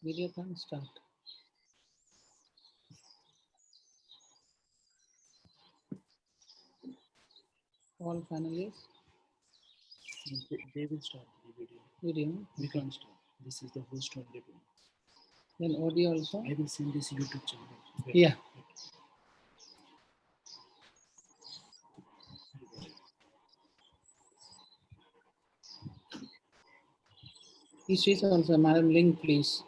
Video can start. All finalists. They will start the video. Video. We can't start. This is the host only one. Then audio also. I will send this YouTube channel. Yeah. This is also, madam, link please.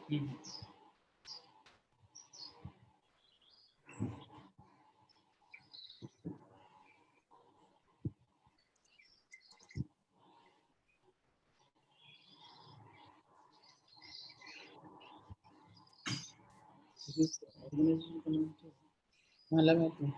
This organization community. Malam itu.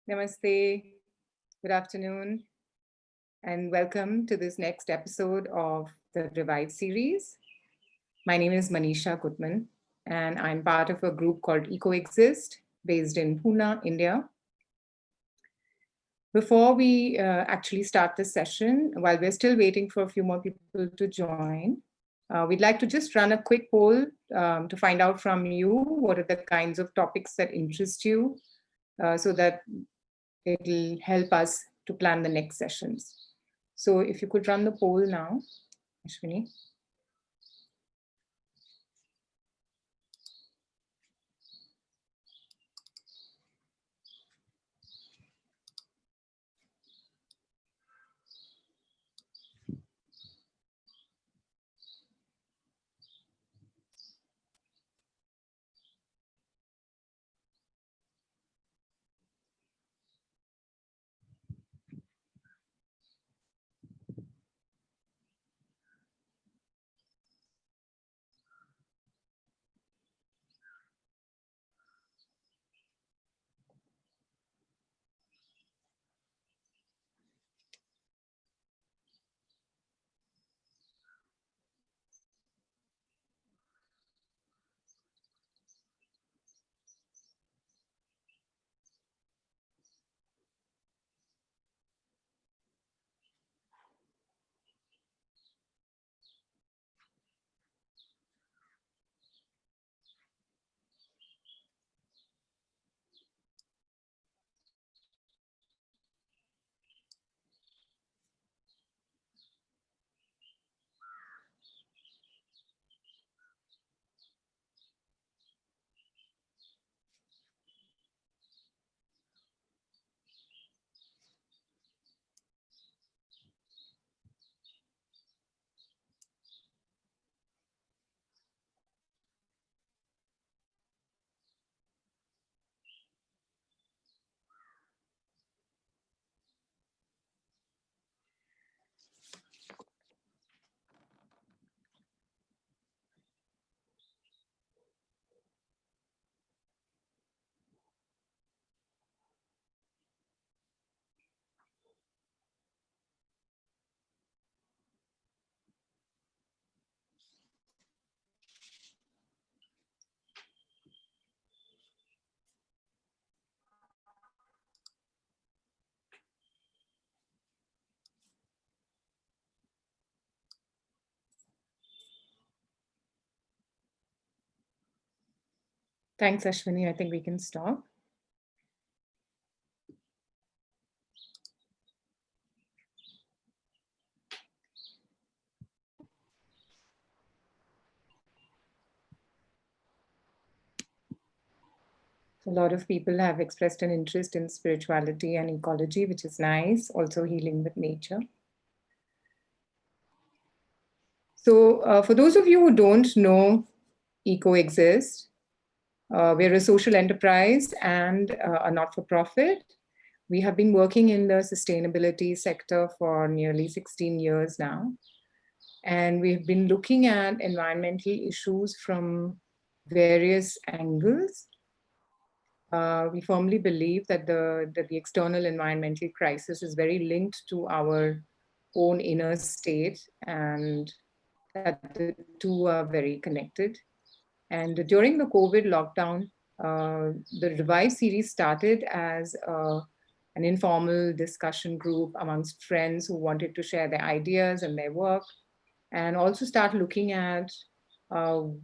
Namaste, good afternoon, and welcome to this next episode of the Revive series. My name is Manisha Kutman, and I'm part of a group called EcoExist, based in Pune, India. Before we actually start this session, while we're still waiting for a few more people to join, we'd like to just run a quick poll to find out from you what are the kinds of topics that interest you, so that it'll help us to plan the next sessions. So if you could run the poll now, Ashwini. Thanks, Ashwini. I think we can stop. A lot of people have expressed an interest in spirituality and ecology, which is nice, also healing with nature. So for those of you who don't know EcoExist, we're a social enterprise and a not-for-profit. We have been working in the sustainability sector for nearly 16 years now. And we've been looking at environmental issues from various angles. We firmly believe that the external environmental crisis is very linked to our own inner state, and that the two are very connected. And during the COVID lockdown, the Revive series started as an informal discussion group amongst friends who wanted to share their ideas and their work, and also start looking at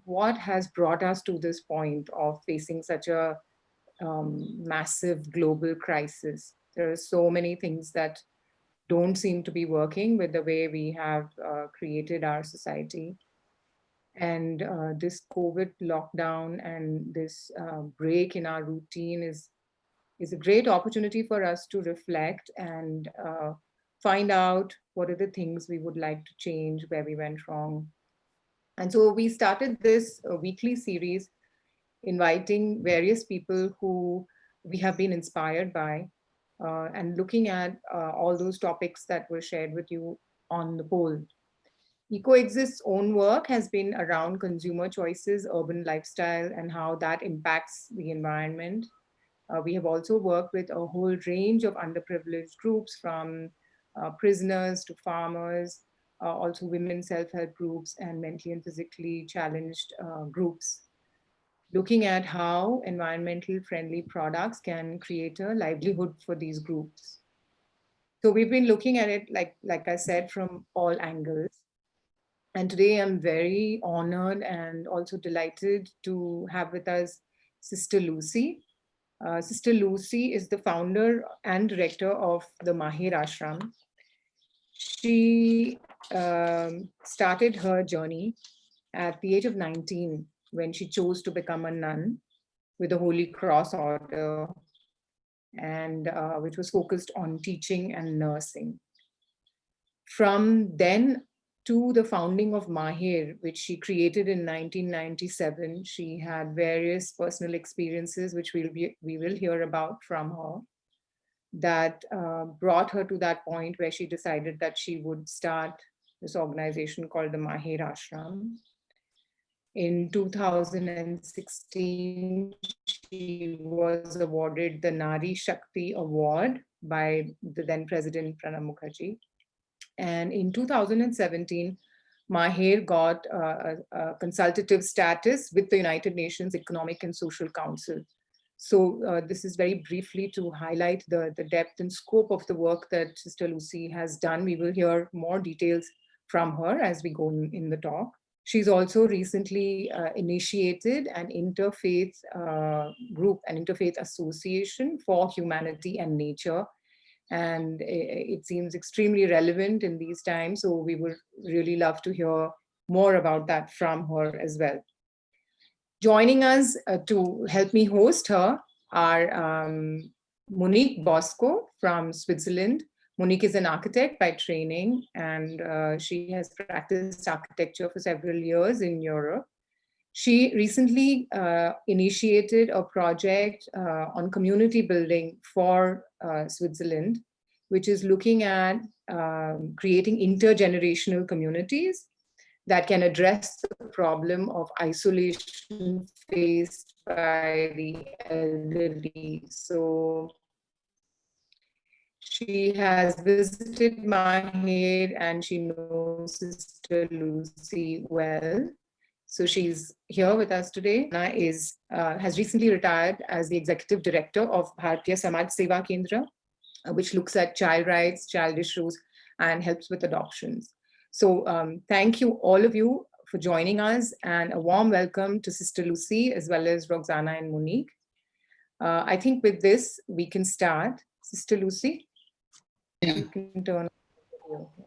what has brought us to this point of facing such a massive global crisis. There are so many things that don't seem to be working with the way we have created our society. And this COVID lockdown and this break in our routine is a great opportunity for us to reflect and find out what are the things we would like to change, where we went wrong. And so we started this weekly series inviting various people who we have been inspired by and looking at all those topics that were shared with you on the poll. EcoExist's own work has been around consumer choices, urban lifestyle, and how that impacts the environment. We have also worked with a whole range of underprivileged groups, from prisoners to farmers, also women self-help groups and mentally and physically challenged groups, looking at how environmental friendly products can create a livelihood for these groups. So we've been looking at it, like I said, from all angles. And today I'm very honored and also delighted to have with us Sister Lucy. Sister Lucy is the founder and director of the Mahir Ashram. She started her journey at the age of 19 when she chose to become a nun with the Holy Cross Order, and which was focused on teaching and nursing. From then to the founding of Mahir, which she created in 1997, she had various personal experiences, which we will hear about from her, that brought her to that point where she decided that she would start this organization called the Mahir Ashram. In 2016, she was awarded the Nari Shakti Award by the then President Pranab Mukherjee. And in 2017, Mahir got a consultative status with the United Nations Economic and Social Council. So this is very briefly to highlight the depth and scope of the work that Sister Lucy has done. We will hear more details from her as we go in the talk. She's also recently initiated an interfaith group, an interfaith association for humanity and nature. And it seems extremely relevant in these times. So we would really love to hear more about that from her as well. Joining us to help me host her are Monique Bosco from Switzerland. Monique is an architect by training, and she has practiced architecture for several years in Europe. She recently initiated a project on community building for Switzerland, which is looking at creating intergenerational communities that can address the problem of isolation faced by the elderly. So she has visited Mahir and she knows Sister Lucy well. So she's here with us today. Anna has recently retired as the executive director of Bharatiya Samaj Seva Kendra, which looks at child rights, child issues, and helps with adoptions. So thank you, all of you, for joining us, and a warm welcome to Sister Lucy, as well as Roxana and Monique. I think with this, we can start. Sister Lucy, you can turn on the video. Yeah.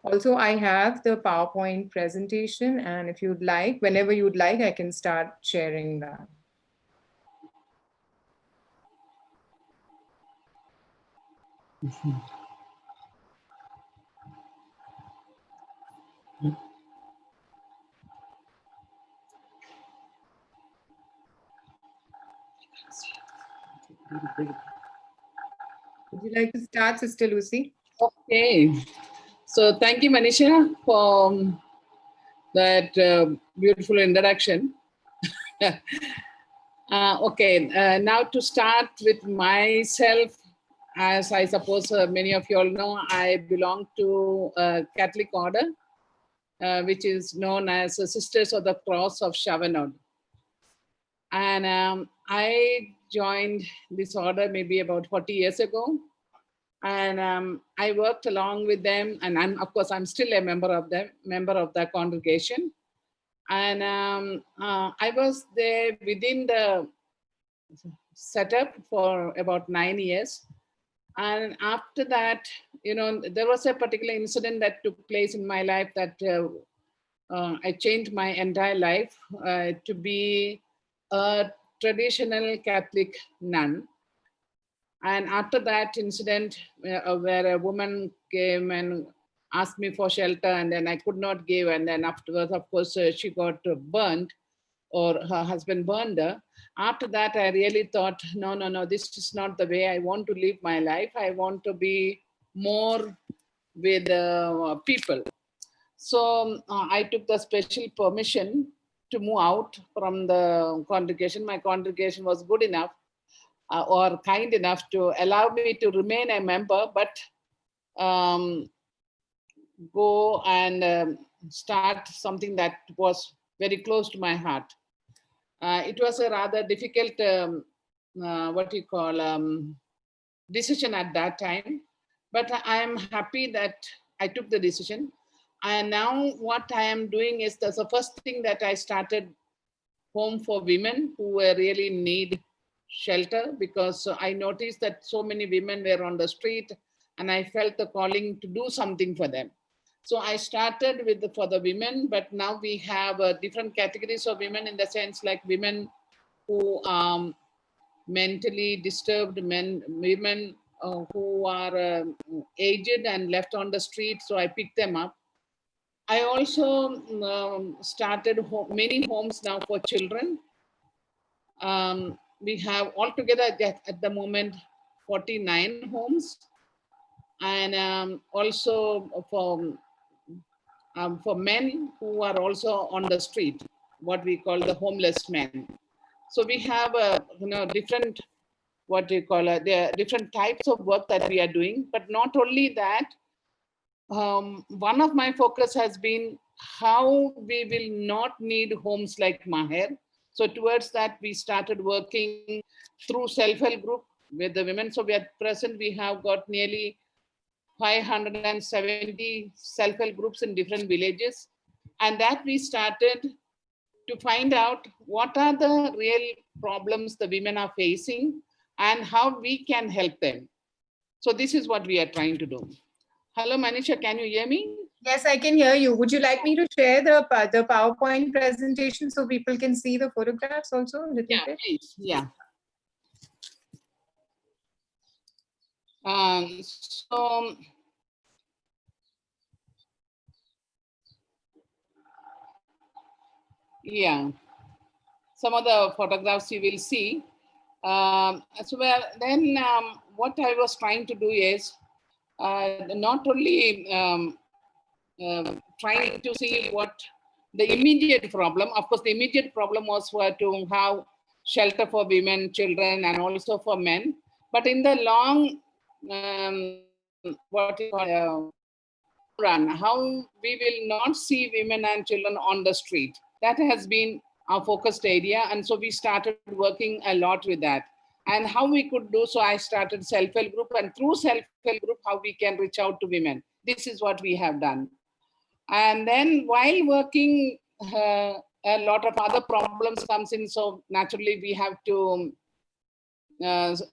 Also, I have the PowerPoint presentation, and if you'd like, whenever you'd like, I can start sharing that. Would you like to start, Sister Lucy? Okay. So thank you, Manisha, for that beautiful introduction. Okay, now to start with myself, as I suppose many of you all know, I belong to a Catholic order, which is known as Sisters of the Cross of Chavanod. And I joined this order maybe about 40 years ago. And I worked along with them, and of course I'm still a member of the congregation. And I was there within the setup for about 9 years. And after that, there was a particular incident that took place in my life that I changed my entire life to be a traditional Catholic nun. And after that incident, where a woman came and asked me for shelter, and then I could not give, and then afterwards, of course, she got burned, or her husband burned her. After that, I really thought, no, this is not the way I want to live my life. I want to be more with people. So I took the special permission to move out from the congregation. My congregation was good enough or kind enough to allow me to remain a member, but go and start something that was very close to my heart. It was a rather difficult, decision at that time, but I am happy that I took the decision. And now what I am doing is the first thing that I started home for women who were really in need shelter, because I noticed that so many women were on the street, and I felt the calling to do something for them. So I started with for the women, but now we have different categories of women, in the sense like women who are mentally disturbed, women who are aged and left on the street. So I picked them up. I also started many homes now for children. We have altogether at the moment 49 homes, and also for men who are also on the street, what we call the homeless men. So we have different, there are different types of work that we are doing. But not only that, one of my focus has been how we will not need homes like Maher. So towards that, we started working through self-help group with the women. So we at present, we have got nearly 570 self-help groups in different villages. And that we started to find out what are the real problems the women are facing and how we can help them. So this is what we are trying to do. Hello, Manisha, can you hear me? Yes, I can hear you. Would you like me to share the PowerPoint presentation so people can see the photographs also a little bit? Please. Yeah. So yeah, some of the photographs you will see. What I was trying to do is not only trying to see what the immediate problem. Of course, the immediate problem was to have shelter for women, children, and also for men. But in the long run, how we will not see women and children on the street. That has been our focused area. And so we started working a lot with that. And how we could do so, I started self-help group, and through self-help group, how we can reach out to women. This is what we have done. And then while working, a lot of other problems comes in. So naturally we have to,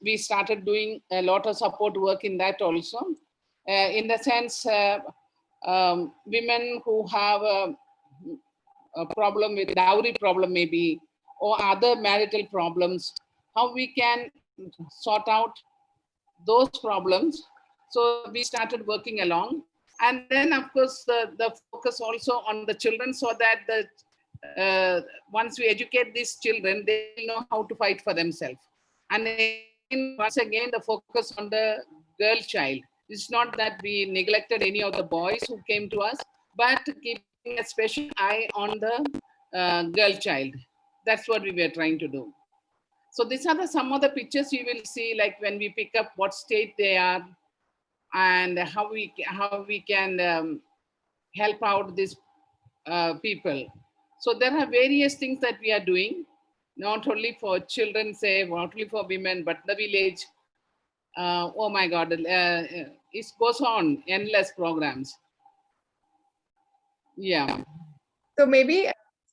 we started doing a lot of support work in that also. In the sense, women who have a problem with dowry problem maybe, or other marital problems, how we can sort out those problems So we started working along. And then, of course, the focus also on the children, so that once we educate these children, they will know how to fight for themselves. And once again, the focus on the girl child. It's not that we neglected any of the boys who came to us, but keeping a special eye on the girl child. That's what we were trying to do. So these are some of the pictures you will see, like when we pick up what state they are, and how we can help out these people. So there are various things that we are doing, not only for children, say, not only for women, but the village. Oh my God, it goes on, endless programs. Yeah. So maybe,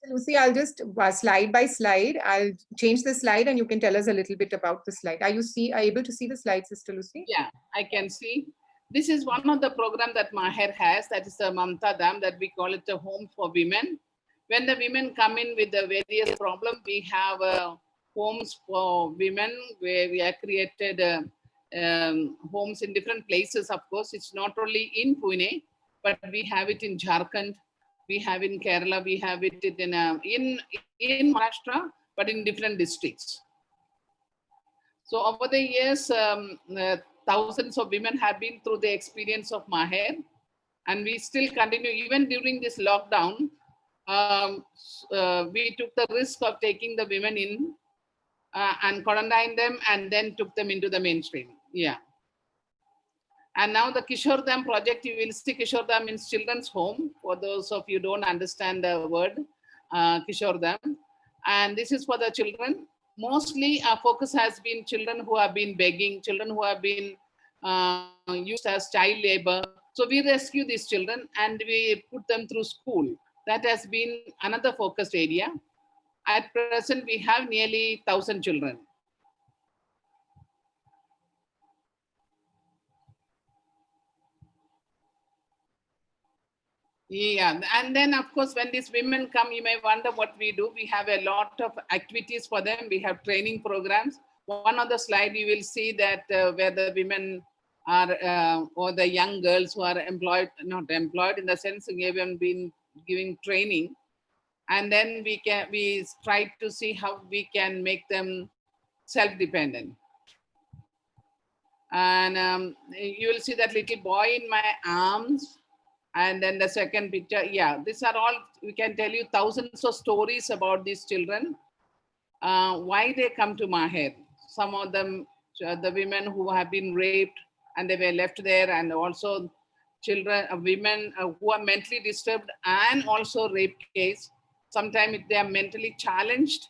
Lucy, I'll just slide by slide, I'll change the slide and you can tell us a little bit about the slide. Are you able to see the slide, Sister Lucy? Yeah, I can see. This is one of the programs that Maher has, that is the Mamta Dam, that we call it a home for women. When the women come in with the various problems, we have homes for women where we have created homes in different places. Of course, it's not only in Pune, but we have it in Jharkhand, we have in Kerala, we have it in Maharashtra, but in different districts. So over the years, thousands of women have been through the experience of Maher, and we still continue. Even during this lockdown, we took the risk of taking the women in and quarantined them, and then took them into the mainstream. Yeah. And now the Kishore Dham project, you will see Kishore Dham means children's home. For those of you who don't understand the word, Kishore Dham. And this is for the children. Mostly our focus has been children who have been begging, children who have been used as child labor. So we rescue these children and we put them through school. That has been another focused area. At present, we have nearly 1,000 children. Yeah, and then of course, when these women come, you may wonder what we do. We have a lot of activities for them. We have training programs. One of the slide, you will see that where the women are, or the young girls who are employed, not employed in the sense we have been giving training. And then we try to see how we can make them self-dependent. And you will see that little boy in my arms. And then the second picture, yeah, these are all, we can tell you thousands of stories about these children, why they come to Maher. Some of them, the women who have been raped and they were left there, and also children, women who are mentally disturbed and also rape case. Sometimes they are mentally challenged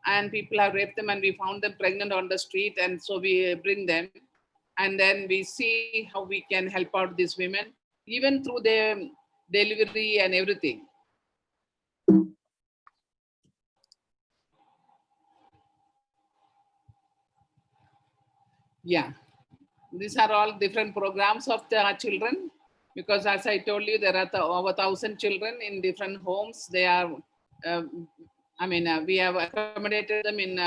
and people have raped them and we found them pregnant on the street, and so we bring them. And then we see how we can help out these women, even through their delivery and everything. Yeah, these are all different programs of the children, because as I told you, there are over 1,000 children in different homes. They are, we have accommodated them in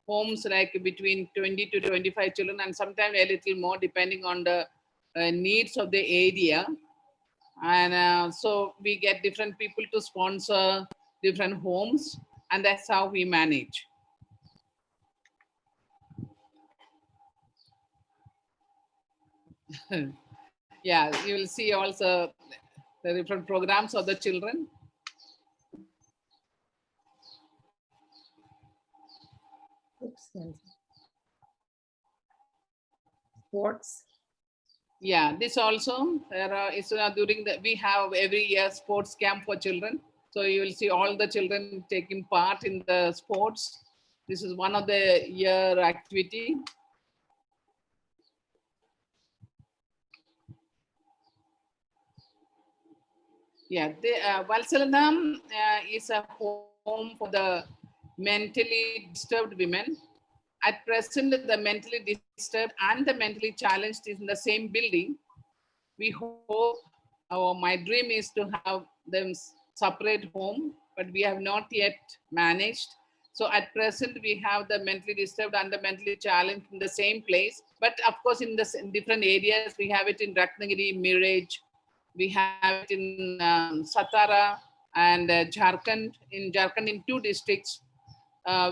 homes like between 20 to 25 children, and sometimes a little more depending on the needs of the area. And so we get different people to sponsor different homes, and that's how we manage. Yeah, you will see also the different programs of the children. Sports. Yeah, this also is during the, we have every year sports camp for children. So you will see all the children taking part in the sports. This is one of the year activity. Yeah, Valsaladam is a home for the mentally disturbed women. At present, the mentally disturbed and the mentally challenged is in the same building. We hope, my dream is to have them separate home, but we have not yet managed. So at present, we have the mentally disturbed and the mentally challenged in the same place. But of course, in different areas, we have it in Ratnagiri, Miraj, we have it in Satara and Jharkhand. In Jharkhand, in 2 districts,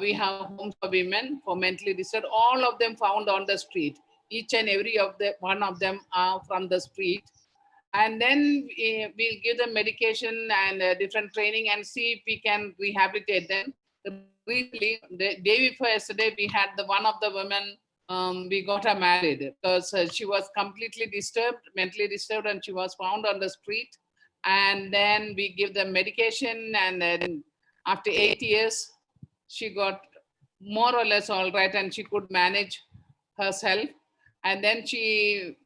we have homes for women for mentally disturbed. All of them found on the street. Each and every of the one of them are from the street. And then we'll give them medication and different training and see if we can rehabilitate them. Recently, the day before yesterday, we had the one of the women, we got her married because she was completely disturbed, mentally disturbed, and she was found on the street. And then we give them medication, and then after 8 years, she got more or less all right, and she could manage herself. And then she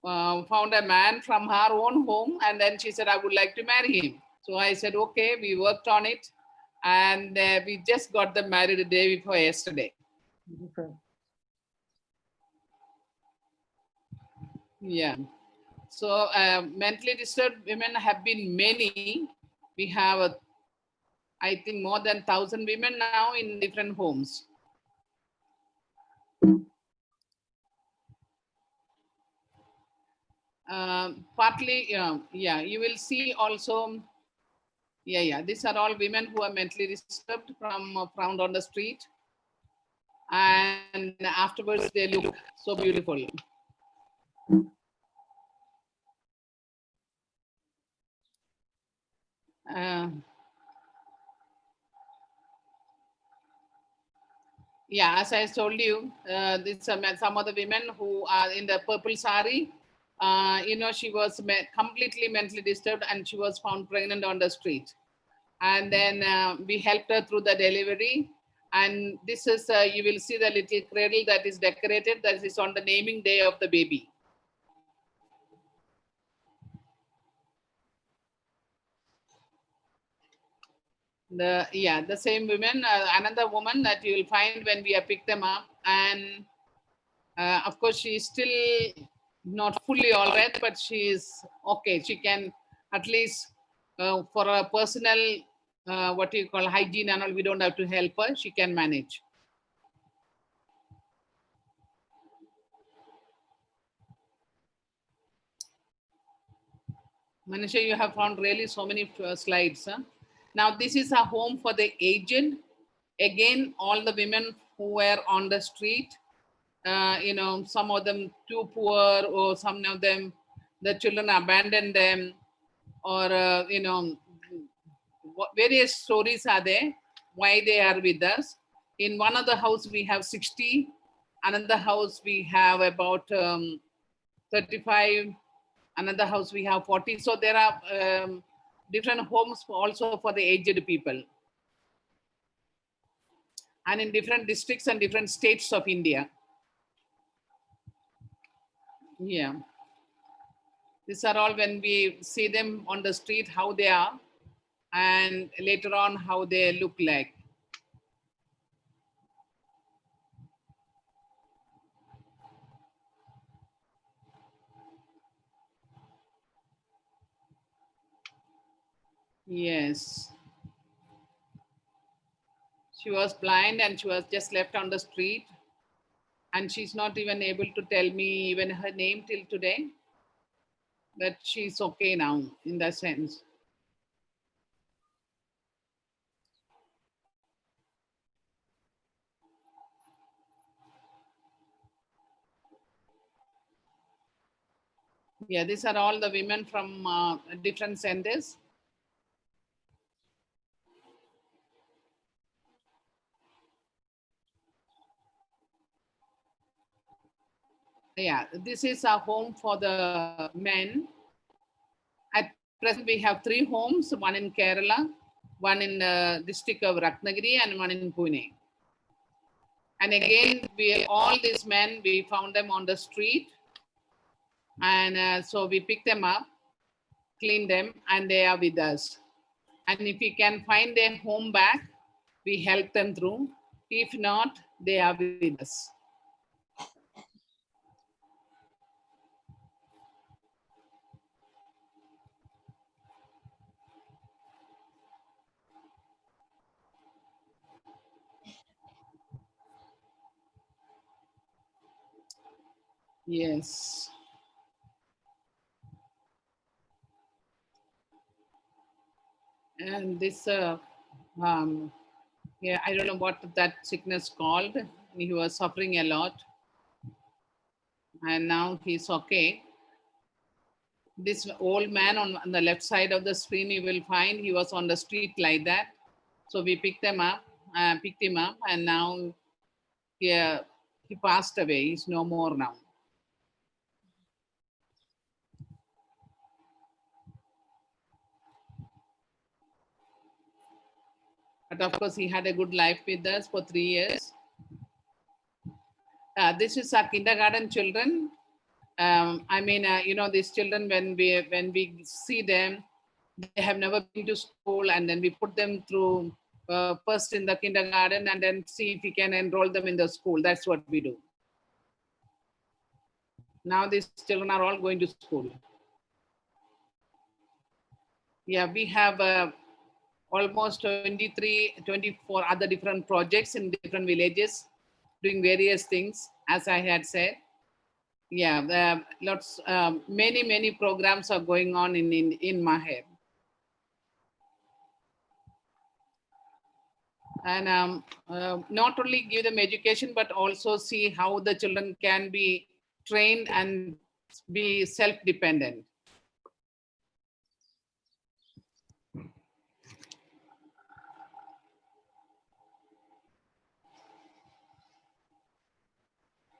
found a man from her own home, and then she said, I would like to marry him. So I said, okay, we worked on it, and we just got them married the day before yesterday. Beautiful. Yeah. So mentally disturbed women have been many. We have, I think, more than 1,000 women now in different homes. Partly, yeah, you will see also, yeah, these are all women who are mentally disturbed from found on the street. And afterwards, they look so beautiful. Yeah, as I told you, this some of the women who are in the purple sari, she was completely mentally disturbed, and she was found pregnant on the street. And then we helped her through the delivery. And this is, you will see the little cradle that is decorated, that is on the naming day of the baby. The same women, another woman that you will find when we have picked them up. And of course, she is still not fully all right, but she is okay. She can at least for a personal, what you call hygiene and all, we don't have to help her. She can manage. Manisha, you have found really so many slides. Huh? Now, this is a home for the aged. Again, all the women who were on the street, some of them too poor, or some of them, the children abandoned them, or, various stories are there, why they are with us. In one of the house, we have 60. Another house, we have about 35. Another house, we have 40. So there are different homes also for the aged people. And in different districts and different states of India. Yeah. These are all when we see them on the street, how they are, and later on, how they look like. Yes. She was blind and she was just left on the street. And she's not even able to tell me even her name till today. But she's okay now in that sense. Yeah, these are all the women from different centers. Yeah, this is a home for the men. At present, we have 3 homes, one in Kerala, one in the district of Ratnagiri, and one in Pune. And again, all these men, we found them on the street. And so we picked them up, cleaned them, and they are with us. And if we can find their home back, we help them through. If not, they are with us. Yes. And this, yeah, I don't know what that sickness called. He was suffering a lot, and now he's okay. This old man on the left side of the screen, you will find he was on the street like that. So we picked him up, and now he passed away. He's no more now. But of course, he had a good life with us for 3 years. This is our kindergarten children. I mean, these children, when we see them, they have never been to school, and then we put them through first in the kindergarten, and then see if we can enroll them in the school. That's what we do. Now these children are all going to school. Yeah, we have almost 23, 24 other different projects in different villages, doing various things, as I had said. Yeah, many programs are going on in Maher. And not only give them education, but also see how the children can be trained and be self-dependent.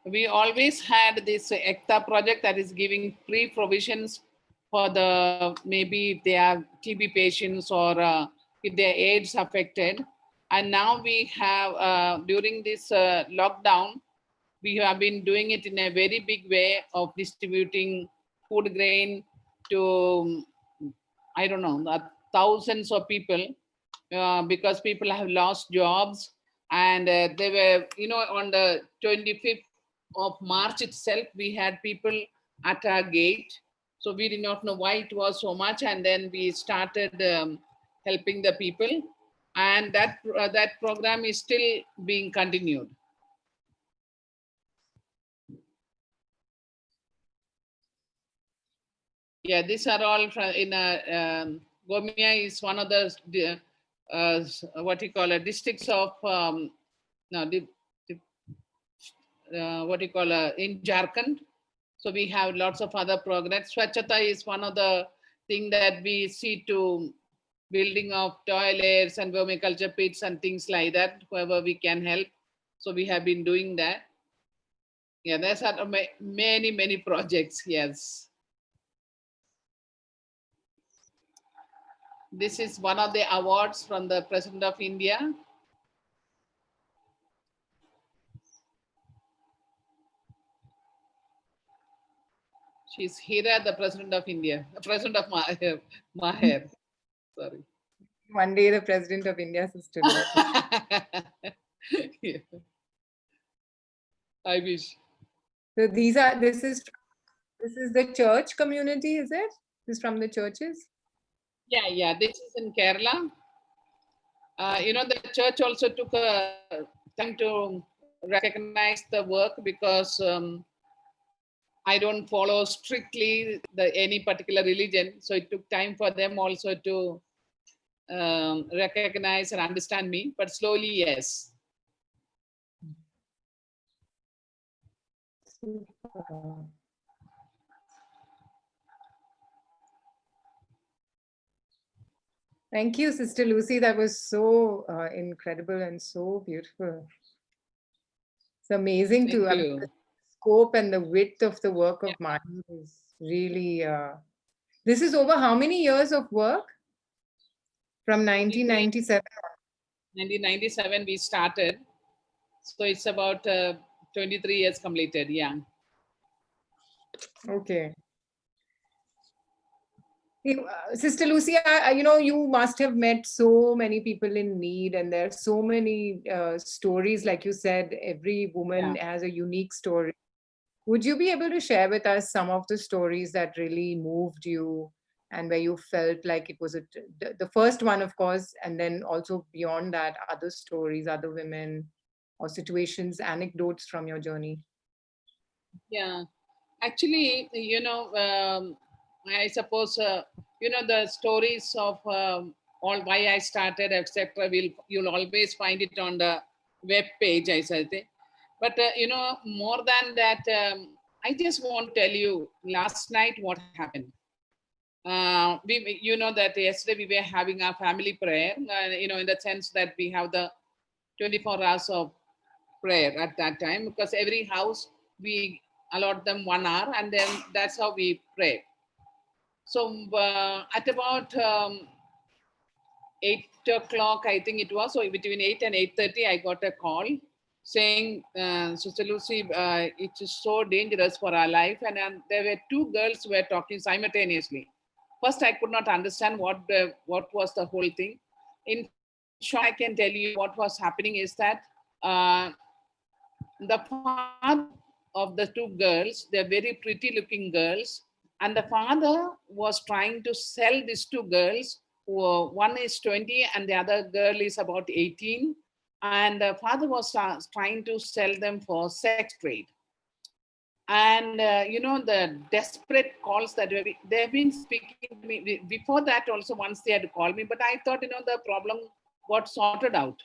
We always had this ECTA project that is giving free provisions for the, maybe if they are TB patients or if their AIDS affected. And now we have, during this lockdown, we have been doing it in a very big way of distributing food grain to, I don't know, thousands of people, because people have lost jobs. And they were, on the 25th of March itself, we had people at our gate. So we did not know why it was so much. And then we started helping the people. And that program is still being continued. Yeah, these are all in Gomia is one of the what you call districts of what you call in Jharkhand. So we have lots of other programs. Swachhata is one of the thing that we see to building of toilets and vermiculture pits and things like that, whoever we can help. So we have been doing that. Yeah, there's many projects, yes. This is one of the awards from the President of India. She's Hira, the President of India, the President of Maher. Sorry. One day the President of India, Sister. Yeah. I wish. So this is the church community, is it? This is from the churches? Yeah. This is in Kerala. The church also took time to recognize the work, because I don't follow strictly any particular religion. So it took time for them also to recognize and understand me, but slowly, yes. Thank you, Sister Lucy. That was so incredible and so beautiful. It's amazing Thank to you. the scope and the width of the work of mine is really. This is over how many years of work? From 1997. 1997 we started, so it's about 23 years completed. Yeah. Okay. Sister Lucy, you must have met so many people in need, and there are so many stories. Like you said, every woman has a unique story. Would you be able to share with us some of the stories that really moved you and where you felt like it was the first one, of course, and then also beyond that, other stories, other women or situations, anecdotes from your journey? Yeah. Actually, I suppose, the stories of all why I started, etc. You'll always find it on the web page, I said. But more than that, I just want to tell you last night what happened. You know that yesterday we were having our family prayer. In the sense that we have the 24 hours of prayer at that time, because every house we allot them 1 hour, and then that's how we pray. So at about 8 o'clock, I think it was, so between 8 and 8:30, I got a call saying, Sister Lucy, it is so dangerous for our life. And there were two girls who were talking simultaneously. First, I could not understand what was the whole thing. In short, I can tell you what was happening is that the father of the two girls, they're very pretty looking girls, and the father was trying to sell these two girls. One is 20 and the other girl is about 18, and the father was trying to sell them for sex trade. And the desperate calls that they've been speaking to me before that also. Once they had called me, but I thought the problem got sorted out.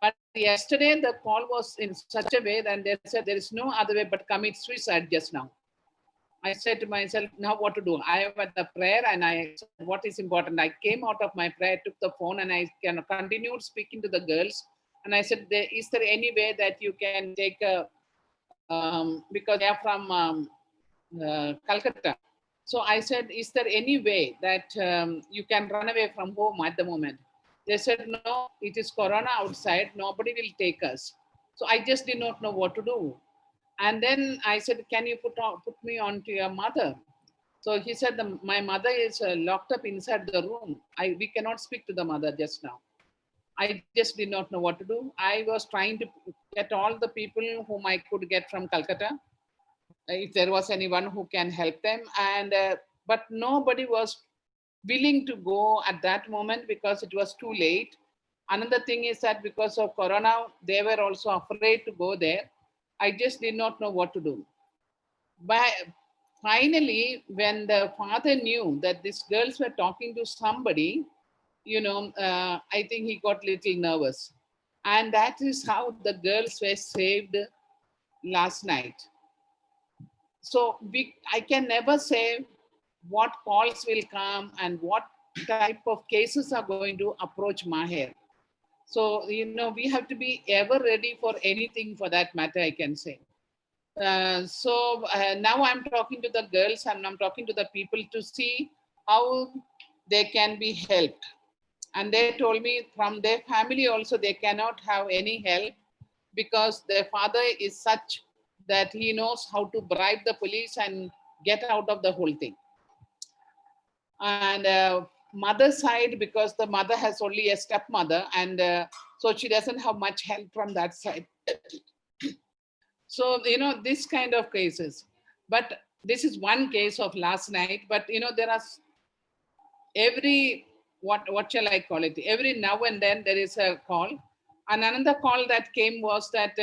But yesterday the call was in such a way that they said there is no other way but commit suicide just now. I said to myself, now what to do? I am at the prayer, and I said, what is important? I came out of my prayer, took the phone, and I continued speaking to the girls. And I said, is there any way that you can take because they are from Calcutta. So I said, is there any way that you can run away from home at the moment? They said, no, it is Corona outside. Nobody will take us. So I just did not know what to do. And then I said, can you put me on to your mother? So he said, my mother is locked up inside the room. We cannot speak to the mother just now. I just did not know what to do. I was trying to get all the people whom I could get from Calcutta, if there was anyone who can help them. And but nobody was willing to go at that moment because it was too late. Another thing is that because of Corona, they were also afraid to go there. I just did not know what to do. But finally, when the father knew that these girls were talking to somebody, I think he got little nervous. And that is how the girls were saved last night. So I can never say what calls will come and what type of cases are going to approach Maher. So, we have to be ever ready for anything for that matter, I can say. Now I'm talking to the girls and I'm talking to the people to see how they can be helped. And they told me from their family also they cannot have any help because their father is such that he knows how to bribe the police and get out of the whole thing. And mother side, because the mother has only a stepmother, and so she doesn't have much help from that side. So, this kind of cases. But this is one case of last night, but there are every, what shall I call it? Every now and then there is a call. And another call that came was that,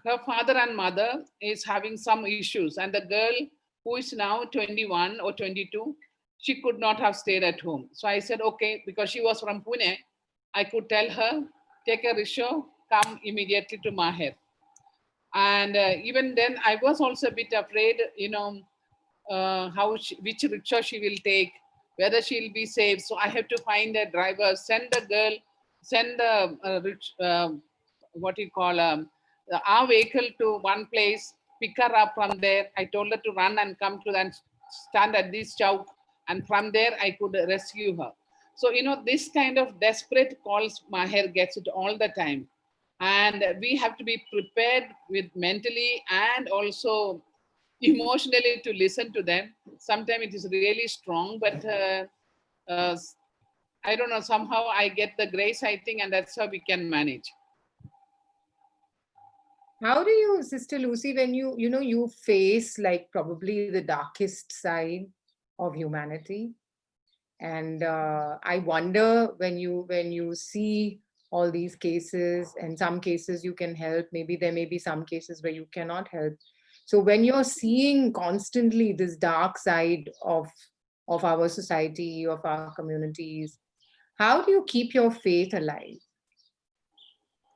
her father and mother is having some issues, and the girl who is now 21 or 22, she could not have stayed at home. So I said, okay, because she was from Pune, I could tell her, take a rickshaw, come immediately to Maher. And even then, I was also a bit afraid, which rickshaw she will take, whether she'll be safe. So I have to find a driver, send the girl, send the what you call our vehicle to one place, pick her up from there. I told her to run and come to and stand at this chowk, and from there I could rescue her. So this kind of desperate calls Maher gets it all the time, and we have to be prepared with mentally and also emotionally to listen to them. Sometimes it is really strong, but uh, I don't know, somehow I get the grace, I think, and that's how we can manage. How do you, Sister Lucy, when you face like probably the darkest side of humanity, and I wonder when you see all these cases. And some cases you can help. Maybe there may be some cases where you cannot help. So when you're seeing constantly this dark side of our society, of our communities, how do you keep your faith alive?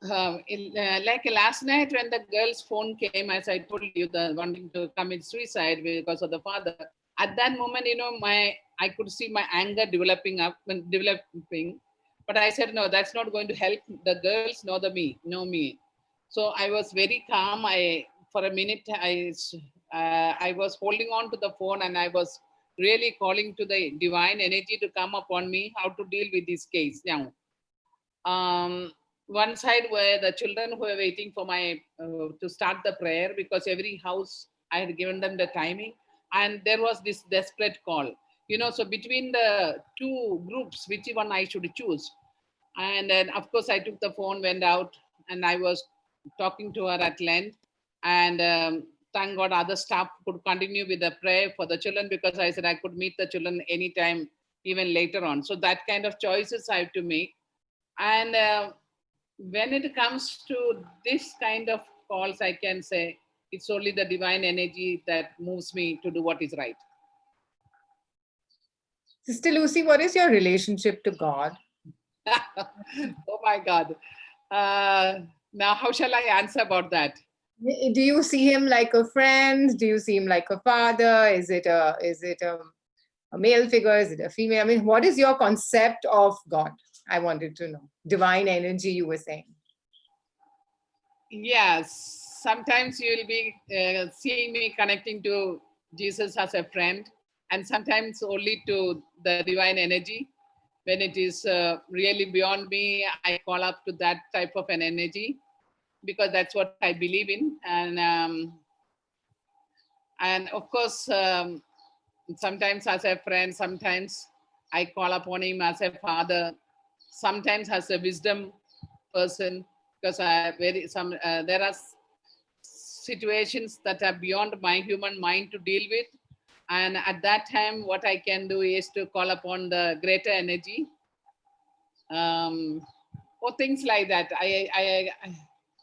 Like last night when the girl's phone came, as I told you, the wanting to commit suicide because of the father. At that moment, I could see my anger developing. But I said, no, that's not going to help the girls nor know me. So I was very calm. For a minute, I was holding on to the phone and I was really calling to the divine energy to come upon me, how to deal with this case now. One side were the children who were waiting for my to start the prayer, because every house I had given them the timing, and there was this desperate call. So between the two groups, which one I should choose? And then, of course, I took the phone, went out, and I was talking to her at length. And thank God, other staff could continue with the prayer for the children, because I said I could meet the children anytime, even later on. So that kind of choices I have to make. And when it comes to this kind of calls, I can say it's only the divine energy that moves me to do what is right. Sister Lucy, what is your relationship to God? Oh my God. Now, how shall I answer about that? Do you see him like a friend? Do you see him like a father? Is it a male figure? Is it a female? I mean, what is your concept of God? I wanted to know. Divine energy, you were saying. Yes. Sometimes you will be seeing me connecting to Jesus as a friend, and sometimes only to the divine energy. When it is really beyond me, I call up to that type of an energy, because that's what I believe in. And of course, sometimes as a friend, sometimes I call upon him as a father, sometimes as a wisdom person, because there are situations that are beyond my human mind to deal with. And at that time, what I can do is to call upon the greater energy, or things like that.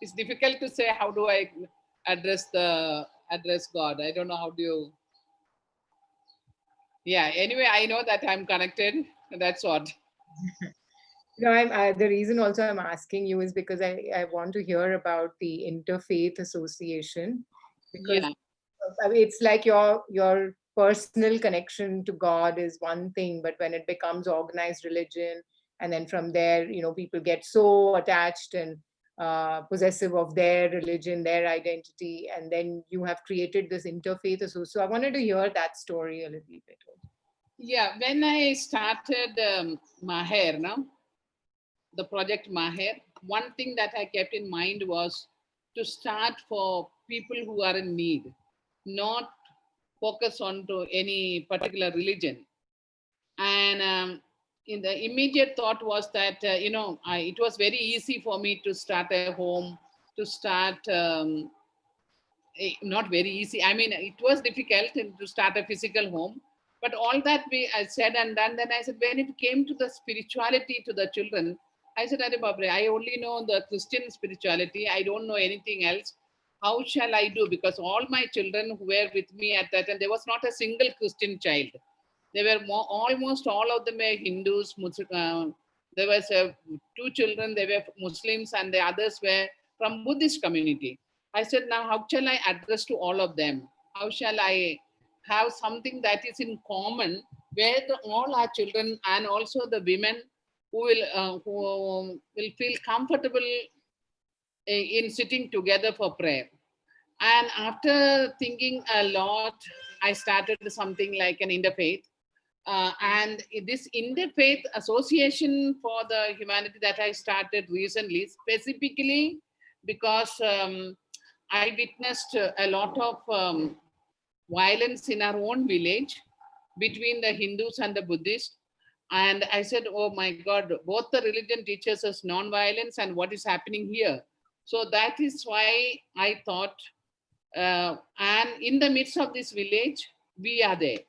It's difficult to say how do I address God. I don't know how do you. Yeah. Anyway, I know that I'm connected. That's what. The reason also I'm asking you is because I want to hear about the Interfaith Association, because I mean, it's like your personal connection to God is one thing, but when it becomes organized religion, and then from there, people get so attached and possessive of their religion, their identity, and then you have created this Interfaith Association. So I wanted to hear that story a little bit. Yeah, when I started Maher, the project Maher, one thing that I kept in mind was to start for people who are in need, not focus on to any particular religion. And in the immediate thought was that, it was very easy for me to start a home, to start, not very easy. I mean, it was difficult to start a physical home, but all that I said and done. Then I said, when it came to the spirituality to the children, I said, Are Babre, I only know the Christian spirituality. I don't know anything else. How shall I do? Because all my children who were with me at that time, there was not a single Christian child. They were almost all of them were Hindus. There was two children, they were Muslims, and the others were from Buddhist community. I said, now how shall I address to all of them? How shall I have something that is in common, where all our children and also the women who will feel comfortable in sitting together for prayer. And after thinking a lot, I started something like an interfaith. And this Interfaith Association for the Humanity that I started recently, specifically because I witnessed a lot of violence in our own village between the Hindus and the Buddhists. And I said, oh my God, both the religion teaches us non-violence, and what is happening here. So that is why I thought, and in the midst of this village, we are there.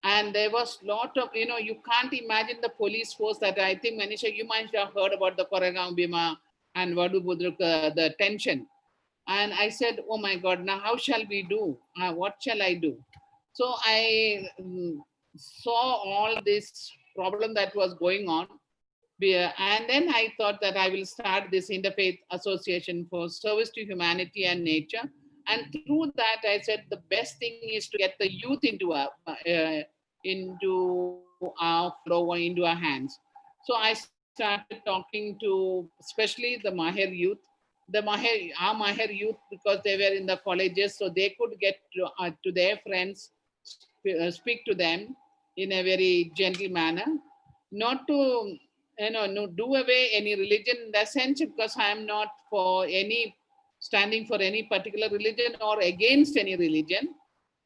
And there was lot of, you can't imagine the police force that I think, Manisha, you might have heard about the Koregaon Bhima and Vadubudruk, the tension. And I said, oh my God, now how shall we do? What shall I do? So I saw all this problem that was going on. And then I thought that I will start this Interfaith Association for Service to Humanity and Nature. And through that, I said the best thing is to get the youth into our flow, into our hands. So I started talking to especially the Maher youth, our Maher youth, because they were in the colleges, so they could get to their friends, speak to them in a very gentle manner, not to no, do away any religion in that sense, because I am not for any standing for any particular religion or against any religion.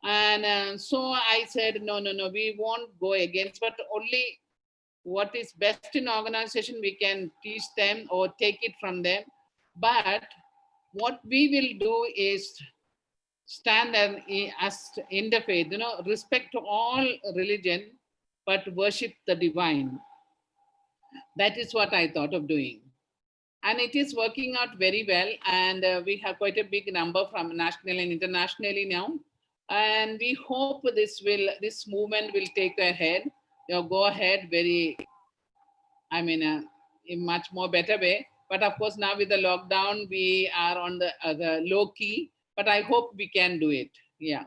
And so I said, no, we won't go against, but only what is best in organization, we can teach them or take it from them. But what we will do is stand as interfaith, respect all religion, but worship the divine. That is what I thought of doing. And it is working out very well. And we have quite a big number from nationally and internationally now. And we hope this movement will take ahead, go ahead very, in much more better way. But of course, now with the lockdown, we are on the low key, but I hope we can do it. Yeah.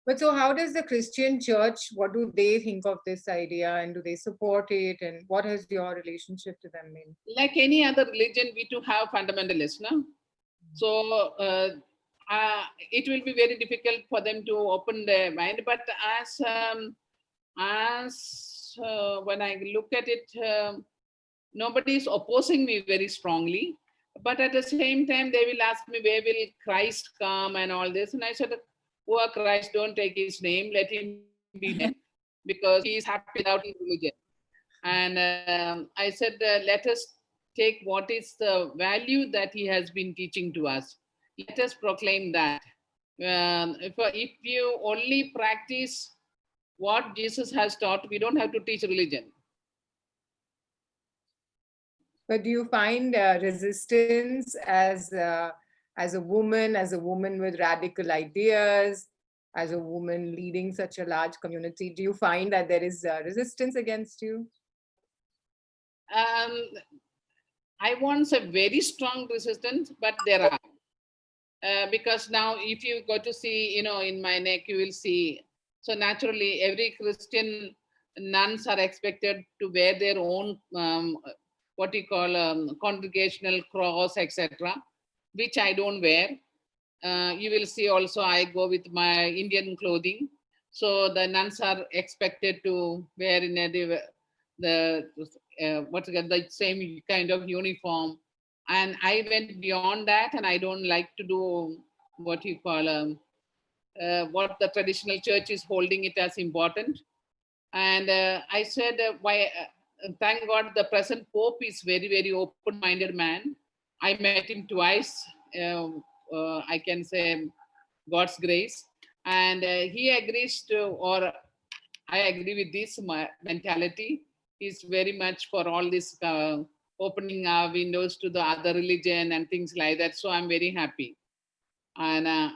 But so how does the Christian church, what do they think of this idea, and do they support it, and what has your relationship to them been? Like any other religion, we too have fundamentalists, no? So it will be very difficult for them to open their mind. But when I look at it, nobody is opposing me very strongly. But at the same time, they will ask me, where will Christ come and all this? And I said, poor Christ, don't take his name, let him be there, because he is happy without his religion. And I said, let us take what is the value that he has been teaching to us. Let us proclaim that. If you only practice what Jesus has taught, we don't have to teach religion. But do you find resistance as a woman with radical ideas, as a woman leading such a large community? Do you find that there is resistance against you? I won't say very strong resistance, but there are. Because now if you go to see, in my neck, you will see. So naturally, every Christian nuns are expected to wear their own, what you call congregational cross, etc., which I don't wear. You will see also I go with my Indian clothing. So the nuns are expected to wear in the same kind of uniform. And I went beyond that, and I don't like to do what you call what the traditional church is holding it as important. And I said, why? Thank God, the present Pope is very, very open-minded man. I met him twice. I can say God's grace, and he agrees to, or I agree with this mentality. He's very much for all this opening our windows to the other religion and things like that. So I'm very happy. And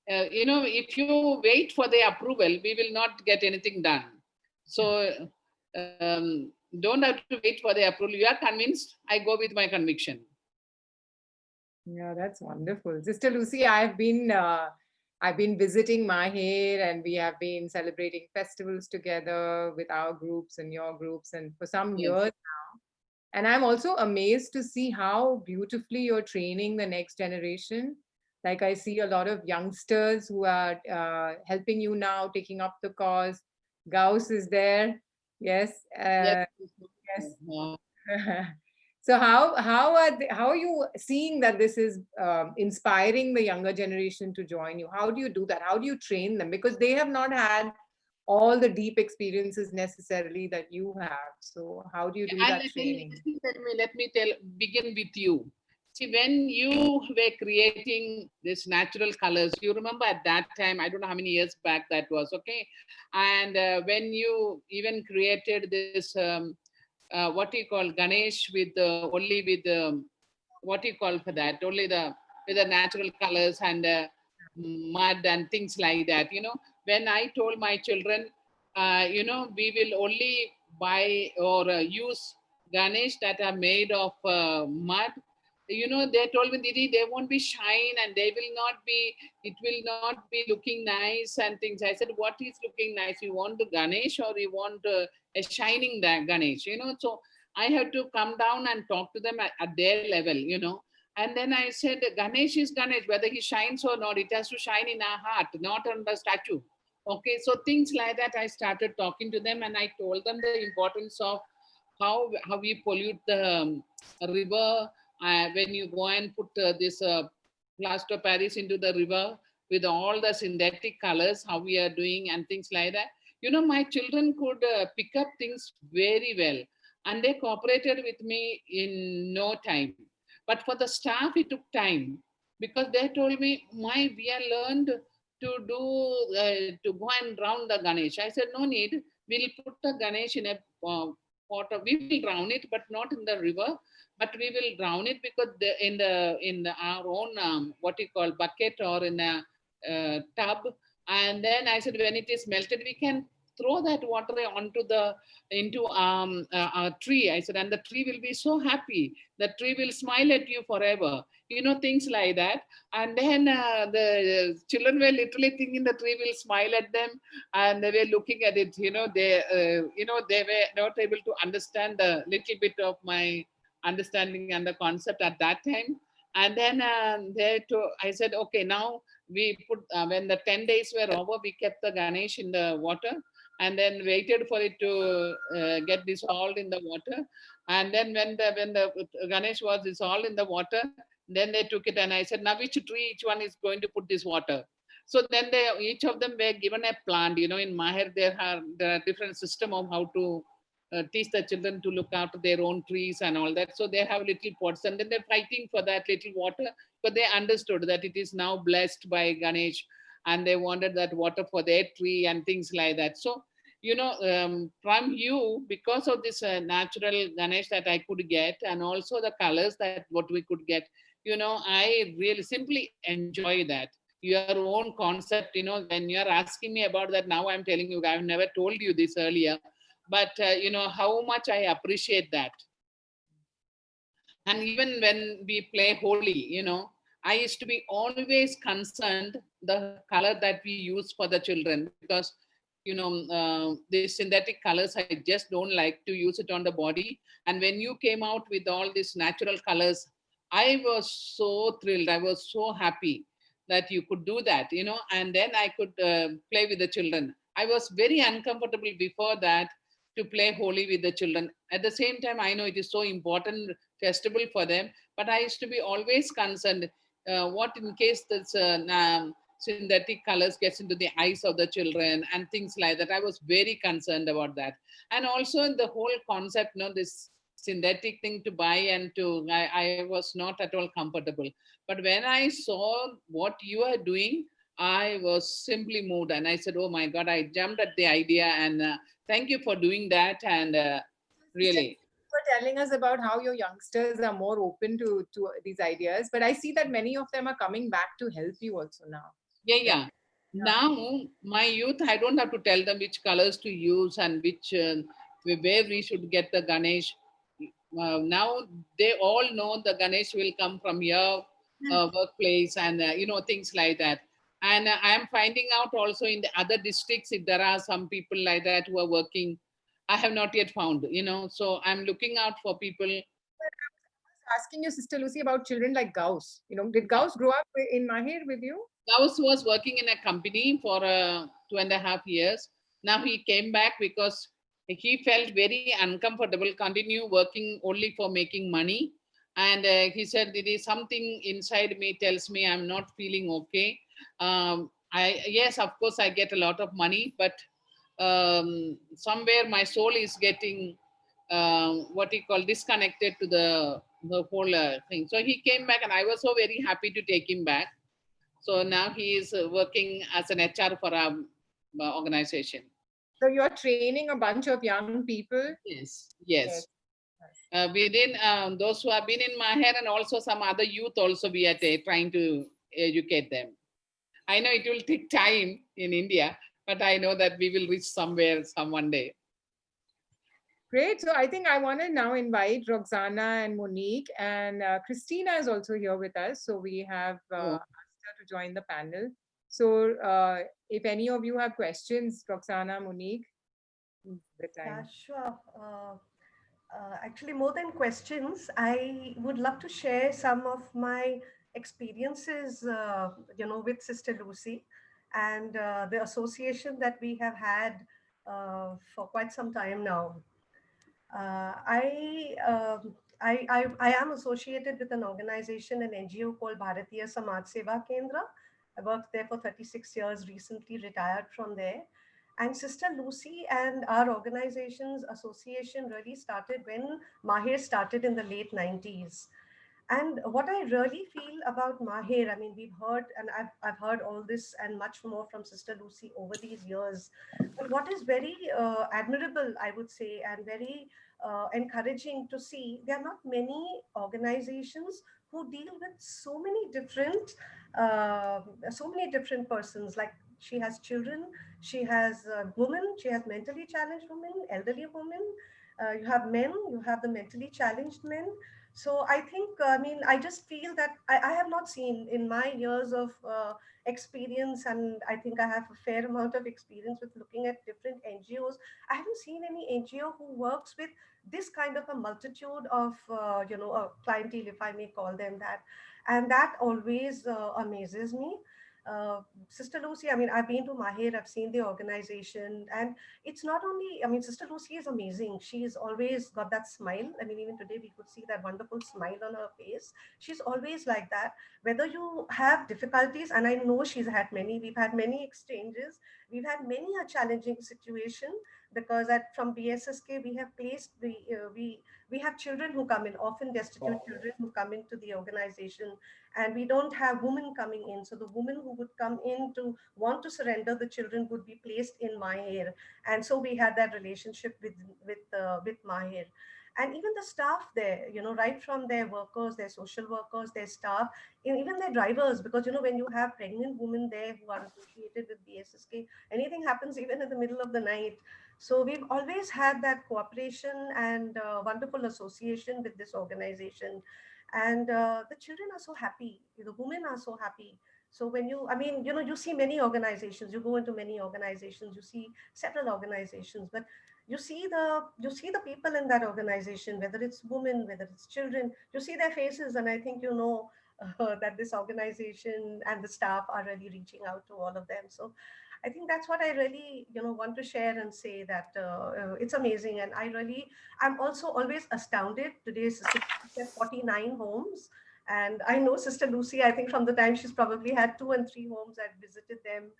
if you wait for the approval, we will not get anything done. So don't have to wait for the approval. You are convinced, I go with my conviction. Yeah, that's wonderful. Sister Lucy, I've been visiting Maher, and we have been celebrating festivals together with our groups and your groups, and for some years now. And I'm also amazed to see how beautifully you're training the next generation. Like, I see a lot of youngsters who are helping you now, taking up the cause. Gauss is there. Yes. Yes. So how are you seeing that this is inspiring the younger generation to join you? How do you do that? How do you train them? Because they have not had all the deep experiences necessarily that you have. So how do you do that training? Let me begin with you. See, when you were creating this natural colors, you remember at that time, I don't know how many years back that was, okay? And when you even created this, what do you call, Ganesh with only with, what do you call for that? Only with the natural colors and mud and things like that, when I told my children, we will only buy or use Ganesh that are made of mud, they told me, Didi, they won't be shine and they will not be, it will not be looking nice and things. I said, what is looking nice? You want the Ganesh or you want a shining Ganesh, So I have to come down and talk to them at their level, And then I said, Ganesh is Ganesh, whether he shines or not, it has to shine in our heart, not on the statue. Okay, so things like that, I started talking to them and I told them the importance of how we pollute the river when you go and put this plaster of Paris into the river with all the synthetic colors, how we are doing and things like that. My children could pick up things very well and they cooperated with me in no time. But for the staff, it took time because they told me, we are learned to do, to go and drown the Ganesh. I said, no need. We'll put the Ganesh in a water. We will drown it, but not in the river. But we will drown it because our own what you call bucket or in a tub. And then I said, when it is melted, we can throw that water into a tree. I said, and the tree will be so happy. The tree will smile at you forever. Things like that. And then the children were literally thinking the tree will smile at them, and they were looking at it. They were not able to understand a little bit of my understanding and the concept at that time. And then I said, okay, now we put, when the 10 days were over, we kept the Ganesh in the water and then waited for it to get dissolved in the water. And then when the Ganesh was dissolved in the water, then they took it and I said, now which tree, each one is going to put this water? So then each of them were given a plant. In Maher, there are different system of how to teach the children to look after their own trees and all that. So they have little pots and then they're fighting for that little water, but they understood that it is now blessed by Ganesh and they wanted that water for their tree and things like that. So, from you, because of this natural Ganesh that I could get and also the colors that what we could get, I really simply enjoy that. Your own concept, when you're asking me about that, now I'm telling you, I've never told you this earlier, but how much I appreciate that. And even when we play Holi, I used to be always concerned the color that we use for the children because the synthetic colors, I just don't like to use it on the body. And when you came out with all these natural colors, I was so thrilled. I was so happy that you could do that, and then I could play with the children. I was very uncomfortable before that to play Holi with the children. At the same time, I know it is so important festival for them, but I used to be always concerned, what in case this synthetic colors gets into the eyes of the children and things like that. I was very concerned about that. And also the whole concept, this synthetic thing to buy and I was not at all comfortable. But when I saw what you are doing, I was simply moved and I said, oh my God, I jumped at the idea and thank you for doing that. And really. For telling us about how your youngsters are more open to these ideas, but I see that many of them are coming back to help you also now. Yeah. Now my youth, I don't have to tell them which colors to use and which where we should get the Ganesh. Now they all know the Ganesh will come from your workplace and things like that. And I am finding out also in the other districts if there are some people like that who are working. I have not yet found, so I'm looking out for people. Asking your sister Lucy about children like Gauss. Did Gauss grow up in Maher with you? Gauss was working in a company for 2.5 years. Now he came back because he felt very uncomfortable, continue working only for making money. And he said, there is something inside me tells me I'm not feeling okay. Yes, of course, I get a lot of money, but somewhere my soul is getting what you call disconnected to the the whole thing. So he came back, and I was so very happy to take him back. So now he is working as an HR for our organization. So you're training a bunch of young people? Yes. Yes. Within those who have been in Maher, and also some other youth also, we are trying to educate them. I know it will take time in India, but I know that we will reach somewhere some one day. Great. So I think I want to now invite Roxana and Monique, and Christina is also here with us. So we have asked her to join the panel. So if any of you have questions, Roxana, Monique, the Yeah, time. sure. Actually, more than questions, I would love to share some of my experiences, with Sister Lucy and the association that we have had for quite some time now. I am associated with an organization, an NGO called Bharatiya Samaj Seva Kendra. I worked there for 36 years, recently retired from there. And Sister Lucy and our organization's association really started when Maher started in the late 90s. And what I really feel about Maher, I mean, we've heard, and I've heard all this and much more from Sister Lucy over these years. But what is very admirable, I would say, and very encouraging to see, there are not many organizations who deal with so many different persons. Like she has children, she has women, she has mentally challenged women, elderly women. You have men, you have the mentally challenged men. So I think, I mean, I just feel that I have not seen in my years of experience, and I think I have a fair amount of experience with looking at different NGOs. I haven't seen any NGO who works with this kind of a multitude of, clientele, if I may call them that. And that always amazes me. Sister Lucy, I mean, I've been to Maher, I've seen the organization, and it's not only, I mean, Sister Lucy is amazing. She's always got that smile. I mean, even today we could see that wonderful smile on her face. She's always like that. Whether you have difficulties, and I know she's had many, we've had many exchanges, we've had many a challenging situation, because from BSSK we have placed, we have children who come in, often destitute children who come into the organization, and we don't have women coming in. So the women who would come in to want to surrender the children would be placed in Maher. And so we had that relationship with Maher. And even the staff there, right from their workers, their social workers, their staff, and even their drivers, because when you have pregnant women there who are associated with BSSK, anything happens even in the middle of the night. So we've always had that cooperation and wonderful association with this organization. And the children are so happy, the women are so happy. So when I mean, you see many organizations, you go into many organizations, you see several organizations, but you see the people in that organization, whether it's women, whether it's children, you see their faces, and I think that this organization and the staff are really reaching out to all of them. So I think that's what I really want to share and say, that it's amazing. And I'm also always astounded. Today Sister Lucy has 49 homes, and I know Sister Lucy, I think from the time she's probably had 2 and 3 homes, I've visited them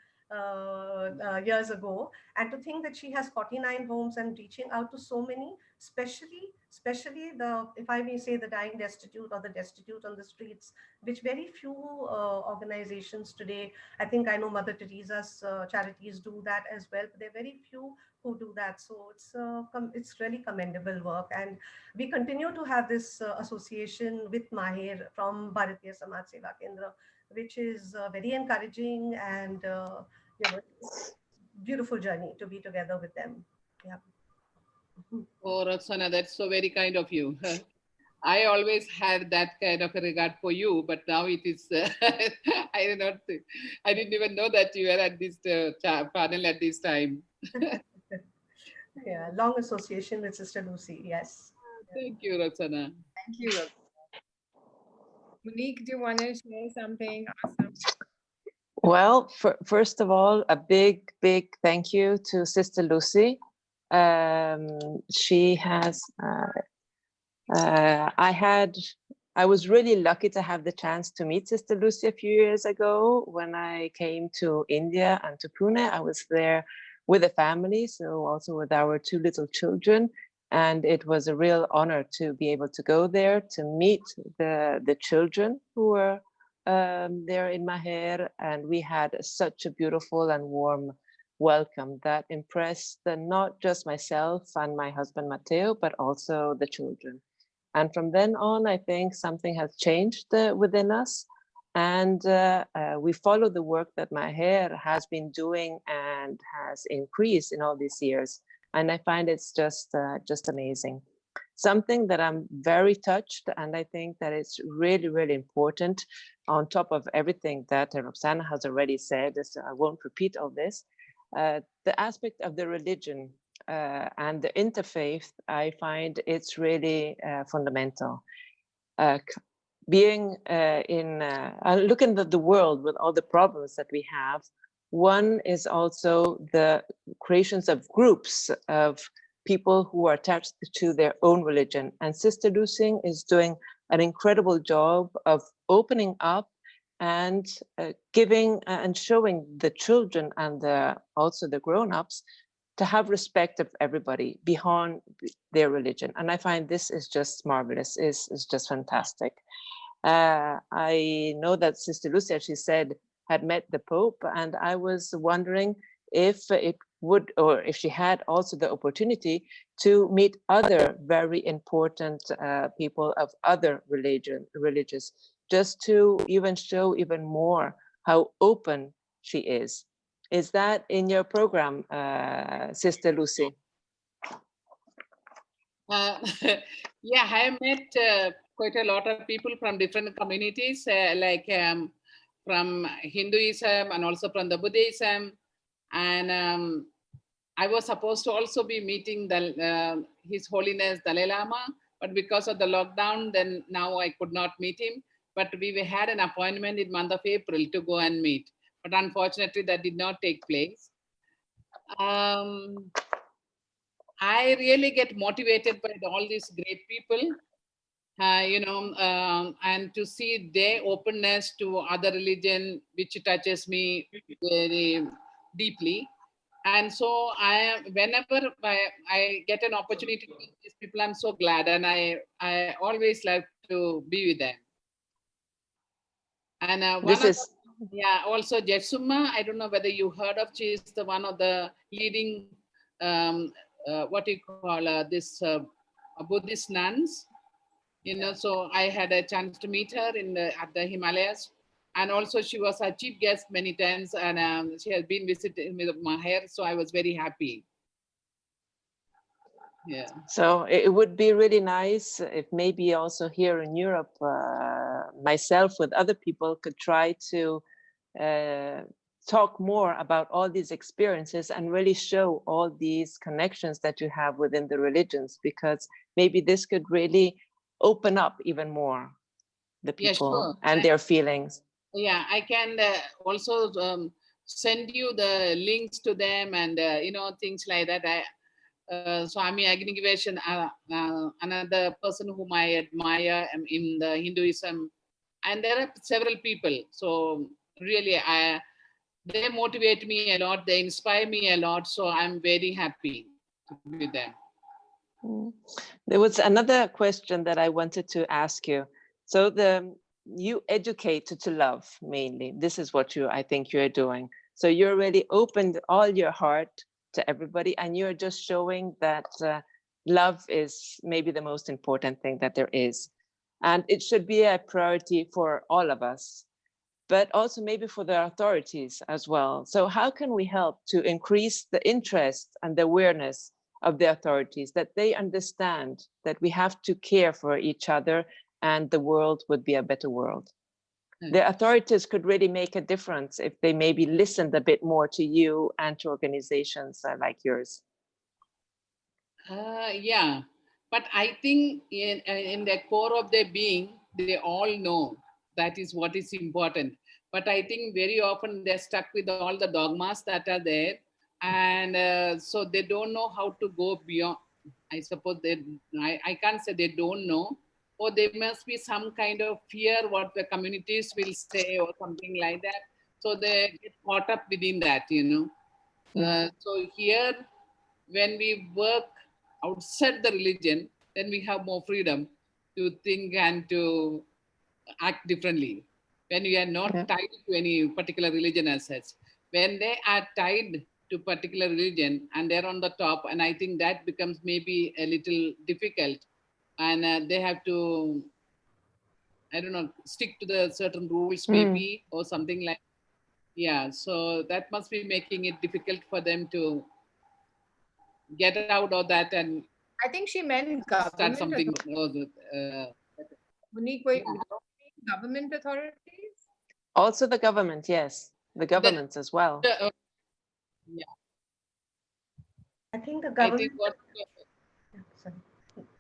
years ago. And to think that she has 49 homes and reaching out to so many, especially the, if I may say, the dying destitute or the destitute on the streets, which very few organizations today, I think I know Mother Teresa's charities do that as well, but there are very few who do that. So it's really commendable work. And we continue to have this association with Maher from Bharatiya Samaj Seva Kendra, which is very encouraging, and it's beautiful journey to be together with them. Yeah. Oh, Roxana, that's so very kind of you. I always had that kind of a regard for you, but now it is, I didn't even know that you were at this panel at this time. Yeah, long association with Sister Lucy, yes. Thank you, Roxana. Thank you, Roxana. Monique, do you want to share something? Awesome. Well, first of all, a big thank you to Sister Lucy. She has, I was really lucky to have the chance to meet Sister Lucy a few years ago when I came to India and to Pune. I was there with a family, so also with our 2 little children. And it was a real honor to be able to go there to meet the children who were there in Maher. And we had such a beautiful and warm welcome that impressed not just myself and my husband Matteo, but also the children. And from then on, I think something has changed within us. And we follow the work that Maher has been doing and has increased in all these years. And I find it's just amazing. Something that I'm very touched, and I think that it's really, really important, on top of everything that Roxana has already said, so I won't repeat all this, the aspect of the religion and the interfaith, I find it's really fundamental. Being looking at the world with all the problems that we have, one is also the creations of groups of people who are attached to their own religion. And Sister Lucy is doing an incredible job of opening up and giving and showing the children and also the grown-ups to have respect of everybody beyond their religion. And I find this is just marvelous, is just fantastic. I know that Sister Lucia, she said, had met the Pope, and I was wondering if it would, or if she had also the opportunity to meet other very important people of other religions, just to even show even more how open she is. Is that in your program, Sister Lucy? Yeah, I have met quite a lot of people from different communities, like from Hinduism and also from the Buddhism. And I was supposed to also be meeting His Holiness Dalai Lama, but because of the lockdown, then now I could not meet him. But we had an appointment in month of April to go and meet. But unfortunately, that did not take place. I really get motivated by all these great people, and to see their openness to other religion, which touches me very deeply. And so whenever I get an opportunity to meet these people, I'm so glad, and I always like to be with them. And also Jetsuma, I don't know whether you heard of. She is one of the leading, what you call this Buddhist nuns. So I had a chance to meet her at the Himalayas. And also she was a chief guest many times, and she has been visiting with Maher, so I was very happy. Yeah. So it would be really nice if maybe also here in Europe, myself with other people could try to talk more about all these experiences and really show all these connections that you have within the religions, because maybe this could really open up even more the people. Yeah, sure. And their feelings. Yeah, I can also send you the links to them and things like that. Swami Agnivesh, another person whom I admire in the Hinduism, and there are several people. So really, they motivate me a lot. They inspire me a lot. So I'm very happy with them. There was another question that I wanted to ask you. So you educate to love mainly. This is what I think you're doing. So you're really opened all your heart to everybody, and you're just showing that love is maybe the most important thing that there is. And it should be a priority for all of us, but also maybe for the authorities as well. So how can we help to increase the interest and the awareness of the authorities, that they understand that we have to care for each other and the world would be a better world? The authorities could really make a difference if they maybe listened a bit more to you and to organizations like yours. Yeah, but I think in the core of their being, they all know that is what is important. But I think very often they're stuck with all the dogmas that are there. And so they don't know how to go beyond. I suppose I can't say they don't know, or there must be some kind of fear what the communities will say or something like that. So they get caught up within that, So here, when we work outside the religion, then we have more freedom to think and to act differently. When we are not Yeah. tied to any particular religion as such. When they are tied to particular religion and they're on the top, and I think that becomes maybe a little difficult, and they have to, I don't know, stick to the certain rules Mm. maybe, or something like, yeah. So that must be making it difficult for them to get out of that and I think she meant start government something. Monique, Yeah. government authorities? Also the government, yes, the governments as well. Yeah, I think the I government, think what sorry,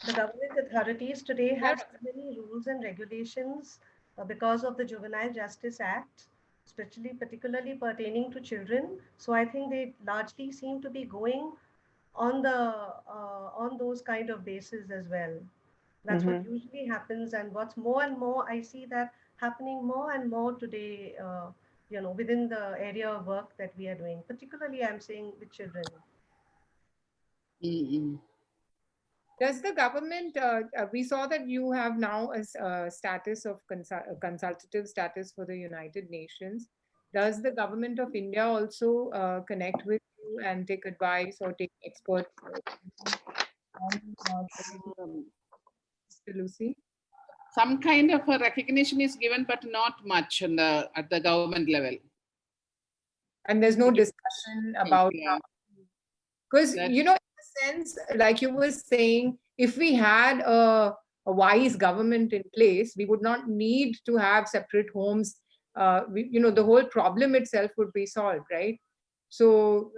the government authorities today have Yeah. so many rules and regulations because of the Juvenile Justice Act, especially particularly pertaining to children. So I think they largely seem to be going on the on those kind of bases as well. That's what Mhm. usually happens, and what's more and more, I see that happening more and more today. Within the area of work that we are doing, particularly I'm saying with children. Mm-mm. Does the government, we saw that you have now a status of consultative status for the United Nations. Does the government of India also connect with you and take advice or take expert on Um, Mr. Lucy? some kind of a recognition is given, but not much on at the government level. And there's no discussion about Yeah, because that in a sense, like you were saying, if we had a wise government in place, we would not need to have separate homes. The whole problem itself would be solved, right? So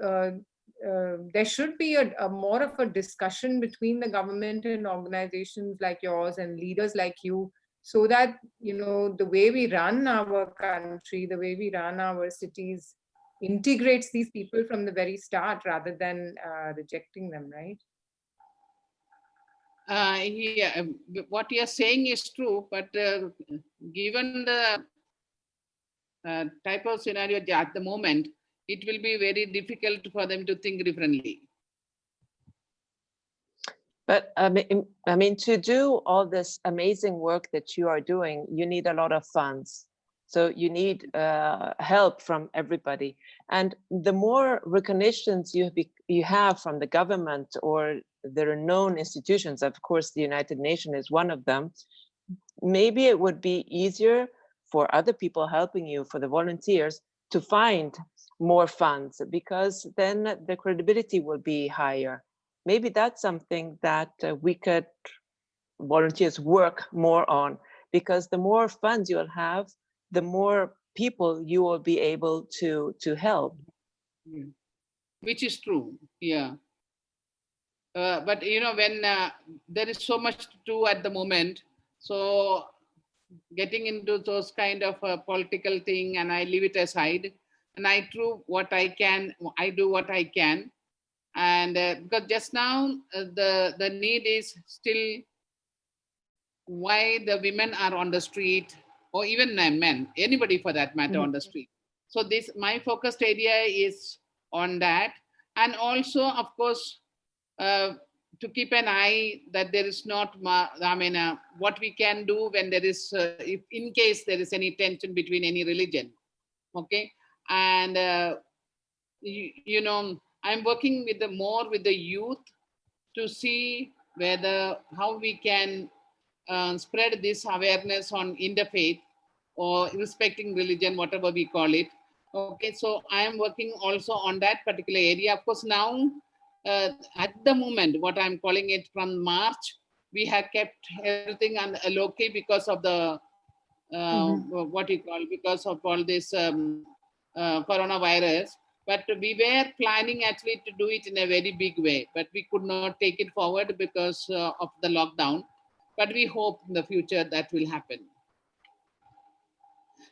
there should be a more of a discussion between the government and organizations like yours and leaders like you, so that the way we run our country, the way we run our cities integrates these people from the very start rather than rejecting them, right? yeah, what you're saying is true, but given the type of scenario at the moment, it will be very difficult for them to think differently. But I mean, to do all this amazing work that you are doing, you need a lot of funds. So you need help from everybody. And the more recognitions you have from the government or the renowned institutions, of course, the United Nations is one of them, maybe it would be easier for other people helping you, for the volunteers, to find more funds, because then the credibility will be higher. Maybe that's something that we could, volunteers, work more on, because the more funds you'll have, the more people you will be able to help. Yeah. Which is true, yeah. But when there is so much to do at the moment, so getting into those kind of political thing, and I leave it aside, and I do what I can. And because just now the need is still why the women are on the street, or even men, anybody for that matter, on the street. So this, my focused area is on that, and also of course to keep an eye that there is not what we can do when there is if in case there is any tension between any religion. Okay. And I'm working with more with the youth to see whether how we can spread this awareness on interfaith or respecting religion, whatever we call it. Okay, so I am working also on that particular area. Of course, now at the moment, what I'm calling it, from March, we have kept everything on a low key because of the what you call, because of all this coronavirus. But we were planning actually to do it in a very big way, but we could not take it forward because of the lockdown. But we hope in the future that will happen.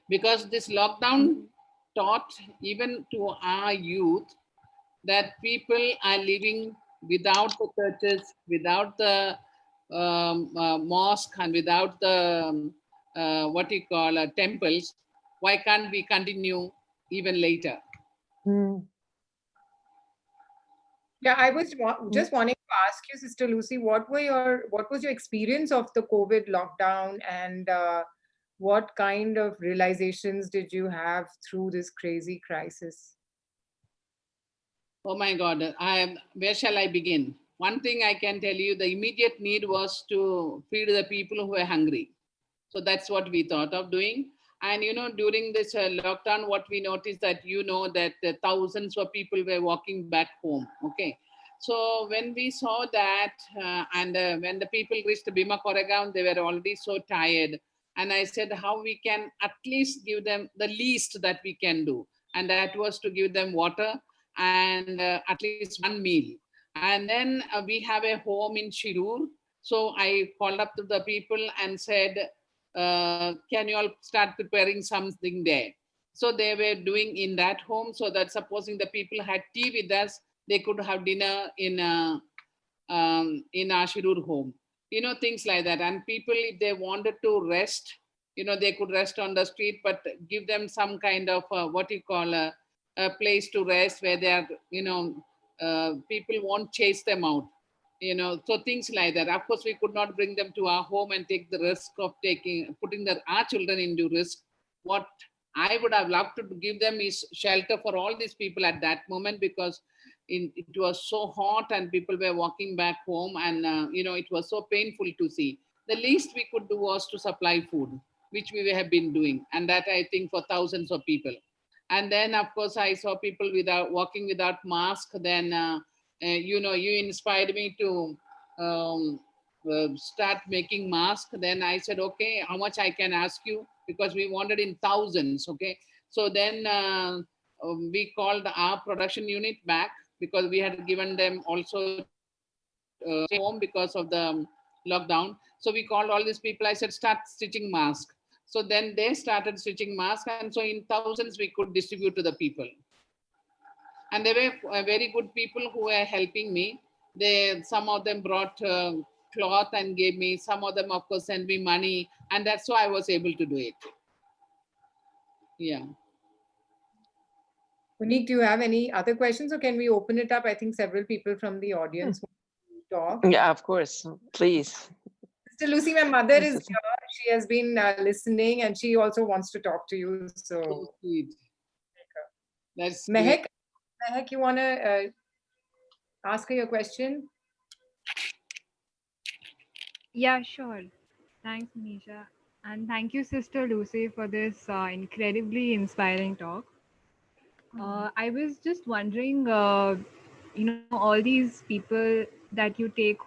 Because this lockdown taught even to our youth that people are living without the churches, without the mosque, and without the what you call temples. Why can't we continue even later? Yeah, I was just wanting to ask you, Sister Lucy, what was your experience of the COVID lockdown, and what kind of realizations did you have through this crazy crisis? Oh my God, where shall I begin? One thing I can tell you, the immediate need was to feed the people who were hungry. So that's what we thought of doing. And during this lockdown, what we noticed that that thousands of people were walking back home. Okay. So when we saw that, and when the people reached Bhima Koregaon, they were already so tired. And I said, how we can at least give them the least that we can do. And that was to give them water and at least one meal. And then we have a home in Shirur. So I called up to the people and said, can you all start preparing something there? So they were doing in that home, so that supposing the people had tea with us, they could have dinner in our Shirur home. Things like that. And people, if they wanted to rest, they could rest on the street, but give them some kind of a place to rest where they are, people won't chase them out. So things like that. Of course, we could not bring them to our home and take the risk of putting our children into risk. What I would have loved to give them is shelter for all these people at that moment, because it was so hot and people were walking back home, and it was so painful to see. The least we could do was to supply food, which we have been doing, and that I think for thousands of people. And then of course I saw people walking without mask. Then you inspired me to start making masks. Then I said, okay, how much I can ask you, because we wanted in thousands. Okay, so then we called our production unit back, because we had given them also home because of the lockdown. So we called all these people. I said, start stitching masks. So then they started stitching masks, and so in thousands we could distribute to the people. And they were very good people who were helping me. Some of them brought cloth and gave me. Some of them, of course, sent me money, and that's why I was able to do it. Yeah. Puneet, do you have any other questions, or can we open it up? I think several people from the audience want to talk. Yeah, of course. Please. Sister Lucy, my mother is here. She has been listening, and she also wants to talk to you. So sweet. That's Mehak, you want to ask her your question? Yeah, sure. Thanks, Nisha. And thank you, Sister Lucy, for this incredibly inspiring talk. I was just wondering, all these people that you take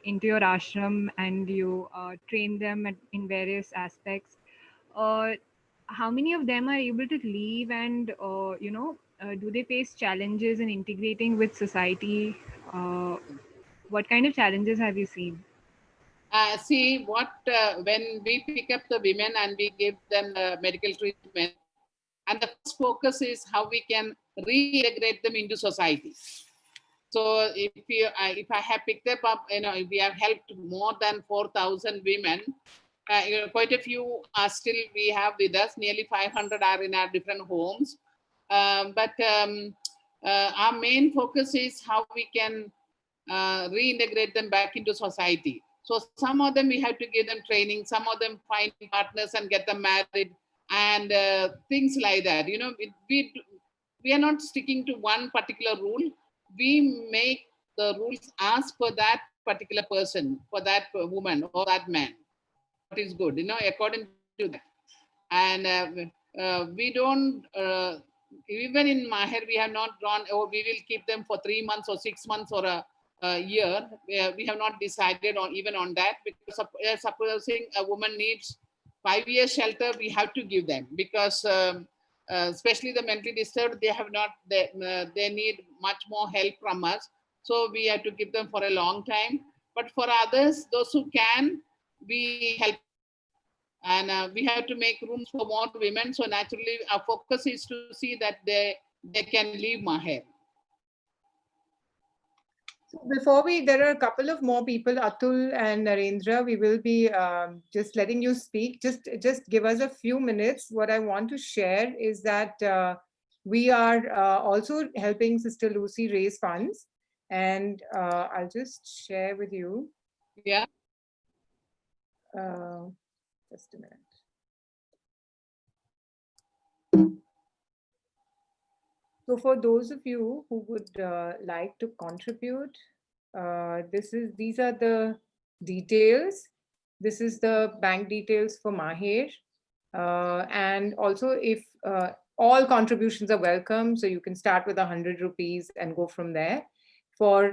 into your ashram and you train them in various aspects, how many of them are able to leave, and do they face challenges in integrating with society? What kind of challenges have you seen? See, when we pick up the women and we give them medical treatment, and the first focus is how we can reintegrate them into society. So if I have picked them up, we have helped more than 4,000 women. Quite a few are still we have with us. Nearly 500 are in our different homes. But our main focus is how we can reintegrate them back into society. So some of them we have to give them training. Some of them find partners and get them married, and things like that. We are not sticking to one particular rule. We make the rules as per that particular person, for that woman or that man. What is good, according to that. And we don't, even in Maher, we have not drawn, we will keep them for 3 months or 6 months or a year. We have not decided even on that, because supposing a woman needs 5 years shelter, we have to give them, because especially the mentally disturbed, they need much more help from us. So we have to give them for a long time. But for others, those who can, we help. And we have to make rooms for more women. So naturally, our focus is to see that they can leave Maher. Before there are a couple of more people, Atul and Narendra. We will be just letting you speak. Just give us a few minutes. What I want to share is that we are also helping Sister Lucy raise funds. And I'll just share with you. Yeah. Just a minute. So for those of you who would like to contribute, these are the details. This is the bank details for Mahir. And also if all contributions are welcome, so you can start with 100 rupees and go from there. For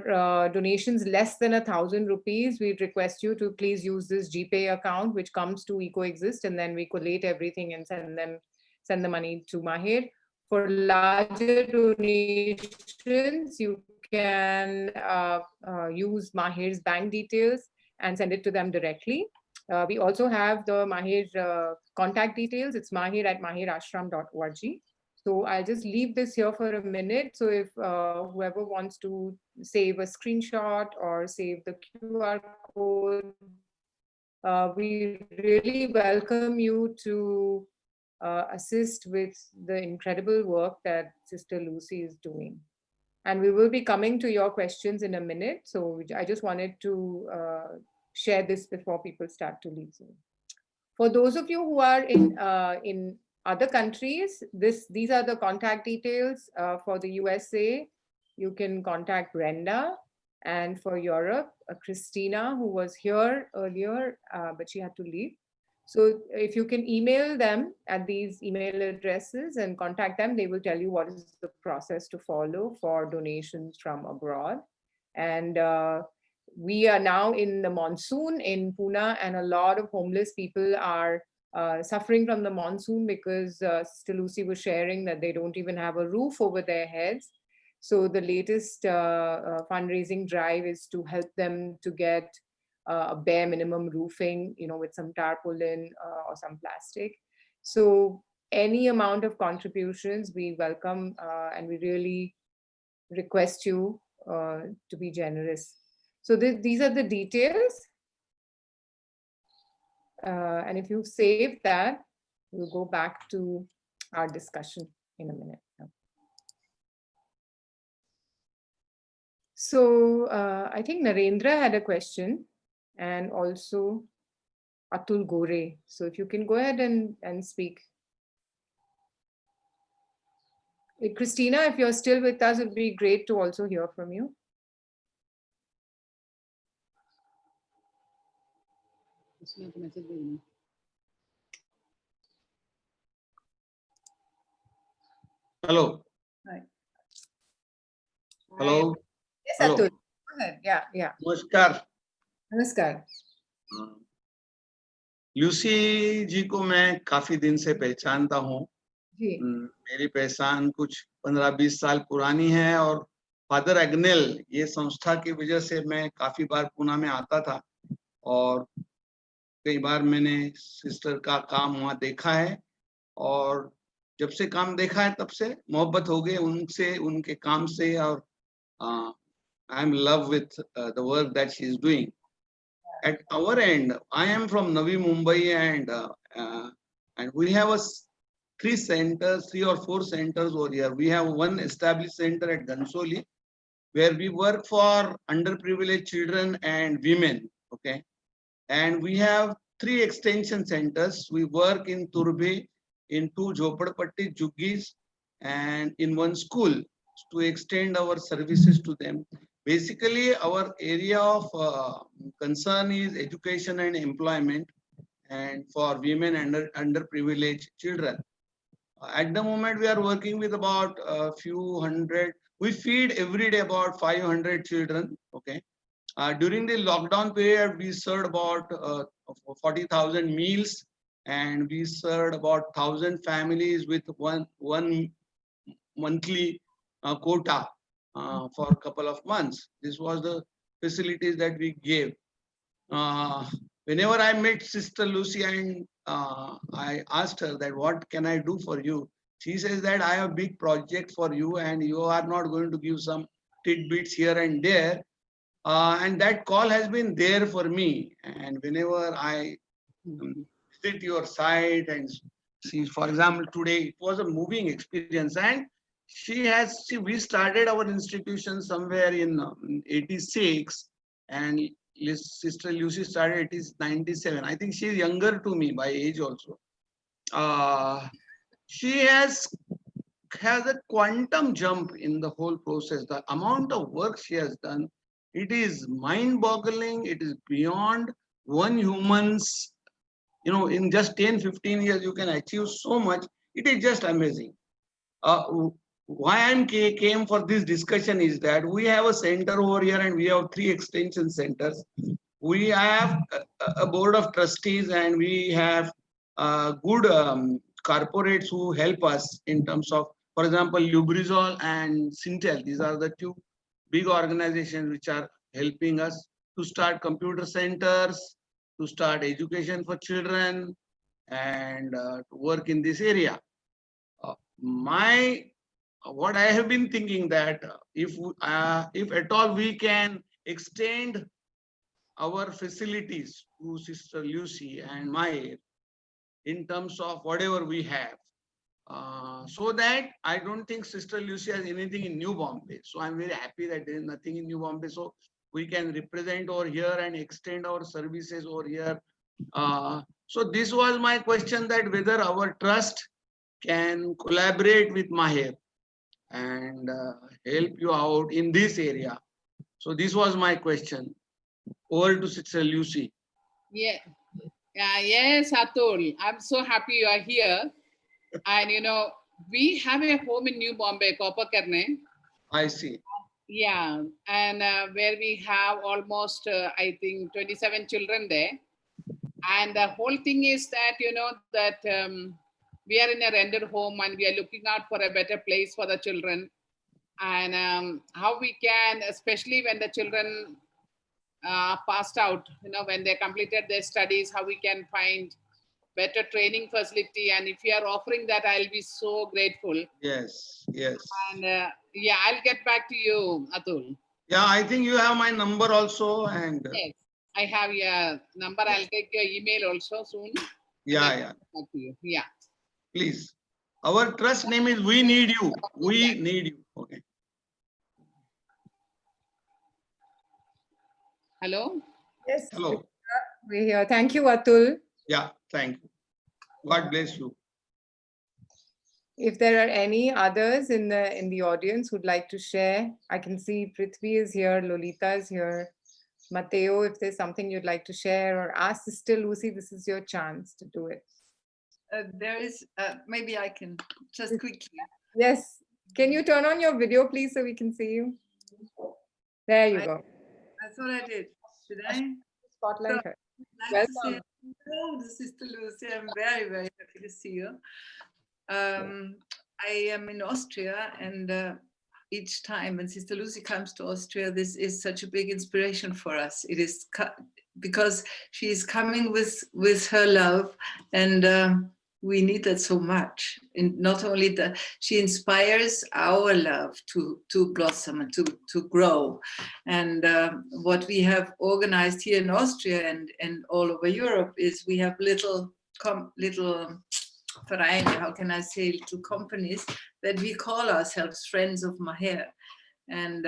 donations less than 1,000 rupees, we'd request you to please use this GPay account, which comes to EcoExist, and then we collate everything and send the money to Mahir. For larger donations, you can use Mahir's bank details and send it to them directly. We also have the Mahir contact details. It's mahir@mahirashram.org. So I'll just leave this here for a minute. So if whoever wants to save a screenshot or save the QR code, we really welcome you to assist with the incredible work that Sister Lucy is doing. And we will be coming to your questions in a minute. So I just wanted to share this before people start to leave Zoom. For those of you who are in other countries, these are the contact details. For the USA, you can contact Brenda. And for Europe, Christina, who was here earlier, but she had to leave. So if you can email them at these email addresses and contact them, they will tell you what is the process to follow for donations from abroad. And we are now in the monsoon in Pune, and a lot of homeless people are suffering from the monsoon because Sister Lucy was sharing that they don't even have a roof over their heads. So the latest fundraising drive is to help them to get a bare minimum roofing, with some tarpaulin or some plastic. So any amount of contributions we welcome, and we really request you to be generous. So these are the details. And if you save that, we'll go back to our discussion in a minute. So I think Narendra had a question, and also Atul Gore. So if you can go ahead and speak. Christina, if you're still with us, it would be great to also hear from you. Hello. Hi. Hello. Yes, Hello. Atul. Go ahead. Yeah. नमस्कार. Namaskar. Lucy जी को मैं काफी दिन से पहचानता हूँ. मेरी पहचान कुछ 15-20 साल पुरानी है, और फादर एग्नेल ये संस्था की वजह से मैं काफी बार पुणे में आता था, और कई बार मैंने सिस्टर का काम वहाँ देखा है, और जब से काम देखा है तब से मोहब्बत हो गई उनसे, उनके काम से, और I am in love with the work that she is doing. At our end, I am from Navi Mumbai, and we have 3 or 4 centers over here. We have one established center at Gansoli, where we work for underprivileged children and women. Okay, and we have 3 extension centers. We work in Turbe, in 2 Jhopadpatti Juggis, and in 1 school to extend our services to them. Basically, our area of concern is education and employment, and for women and underprivileged children. At the moment, we are working with about a few hundred. We feed every day about 500 children. Okay. During the lockdown period, we served about 40,000 meals, and we served about 1,000 families with one monthly quota for a couple of months. This was the facilities that we gave. Whenever I met Sister Lucy and I asked her that what can I do for you, she says that I have a big project for you, and you are not going to give some tidbits here and there. And that call has been there for me. And whenever I visit your site and see, for example, today it was a moving experience, and we started our institution somewhere in 86, and Sister Lucy started it is 97. I think she's younger to me by age also. She has a quantum jump in the whole process. The amount of work she has done, it is mind-boggling. It is beyond one human's, in just 10-15 years, you can achieve so much. It is just amazing. Why I came for this discussion is that we have a center over here and we have 3 extension centers. We have a board of trustees and we have good corporates who help us in terms of, for example, Lubrizol and Sintel. These are the 2 big organizations which are helping us to start computer centers, to start education for children, and to work in this area. What I have been thinking that if at all we can extend our facilities to Sister Lucy and my in terms of whatever we have, so that I don't think Sister Lucy has anything in New Bombay. So I'm very happy that there is nothing in New Bombay. So we can represent over here and extend our services over here. So this was my question, that whether our trust can collaborate with Maher and help you out in this area. So this was my question. Over to Sister Lucy. Yeah. Yes, Atul. I'm so happy you are here. And we have a home in New Bombay, Kopakarne. I see. Yeah, and where we have almost, I think, 27 children there. And the whole thing is that, that we are in a rented home and we are looking out for a better place for the children. And how we can, especially when the children passed out, when they completed their studies, how we can find better training facility. And if you are offering that, I'll be so grateful. Yes, yes. And yeah, I'll get back to you, Atul. Yeah, I think you have my number also. And yes, I have your number. I'll take your email also soon. Yeah. Back to you. Yeah. Please. Our trust name is We Need You. We Need You. Okay. Hello? Yes. Hello. We're here. Thank you, Atul. Yeah, thank you. God bless you. If there are any others in the audience who'd like to share, I can see Prithvi is here, Lolita is here. Matteo, if there's something you'd like to share or ask Sister Lucy, this is your chance to do it. There is, maybe I can just quickly. Yes. Can you turn on your video, please, so we can see you? There you go. I thought I did. Did I? Spotlight her. Welcome. Hello, Sister Lucy. I'm very, very happy to see you. I am in Austria, and each time when Sister Lucy comes to Austria, this is such a big inspiration for us. It is because she is coming with her love, and we need that so much. And not only that, she inspires our love to blossom and to grow. And what we have organized here in Austria and all over Europe is we have little Vereine, how can I say, little companies that we call ourselves Friends of Maher. And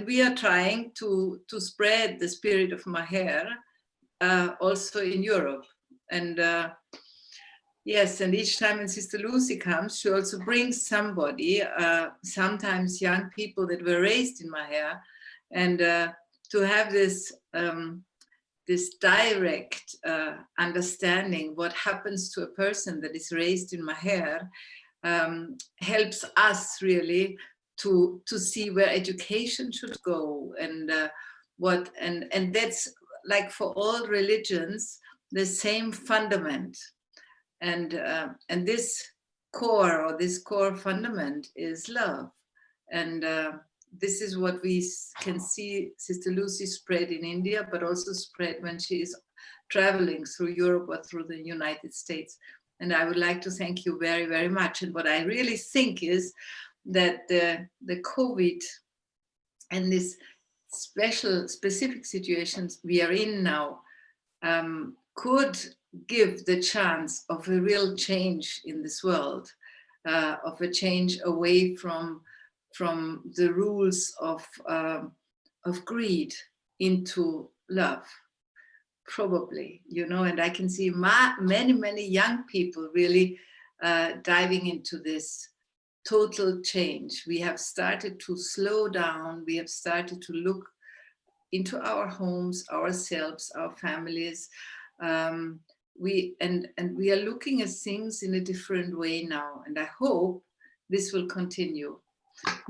we are trying to spread the spirit of Maher also in Europe. And yes, and each time when Sister Lucy comes, she also brings somebody, sometimes young people that were raised in Maher, and to have this direct understanding what happens to a person that is raised in Maher helps us really to see where education should go, and and that's like for all religions the same fundament, and this core fundament is love, and this is what we can see Sister Lucy spread in India, but also spread when she is traveling through Europe or through the United States. And I would like to thank you very, very much. And what I really think is that the COVID and this specific situations we are in now could give the chance of a real change in this world. of a change away from the rules of greed into love, probably, and I can see many young people really diving into this total change. We have started to slow down. We have started to look into our homes, ourselves, our families. We are looking at things in a different way now, and I hope this will continue.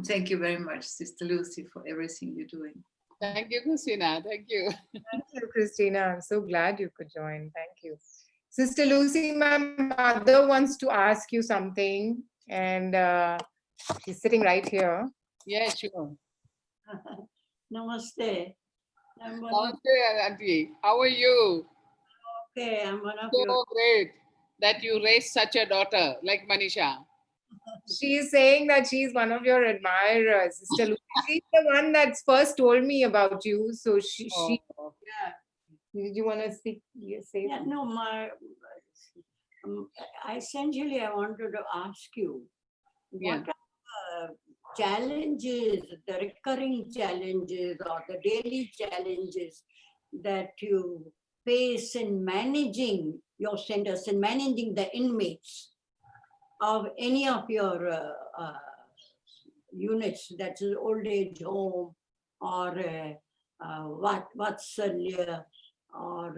Thank you very much, Sister Lucy, for everything you're doing. Thank you, Christina. Thank you. Thank you, Christina. I'm so glad you could join. Thank you. Sister Lucy, my mother wants to ask you something, and she's sitting right here. Yeah, sure. Namaste. Namaste, Auntie. How are you? Okay, I'm one of So your. great that you raised such a daughter like Manisha. She is saying that she's one of your admirers, Sister Lucy. She's the one that's first told me about you. So she Yeah. did you want to speak? You say Yeah, no, essentially, I wanted to ask you, Yeah. what are the challenges, the recurring challenges or the daily challenges that you face in managing your centers and managing the inmates of any of your units, that's an old age home or Vatsalya or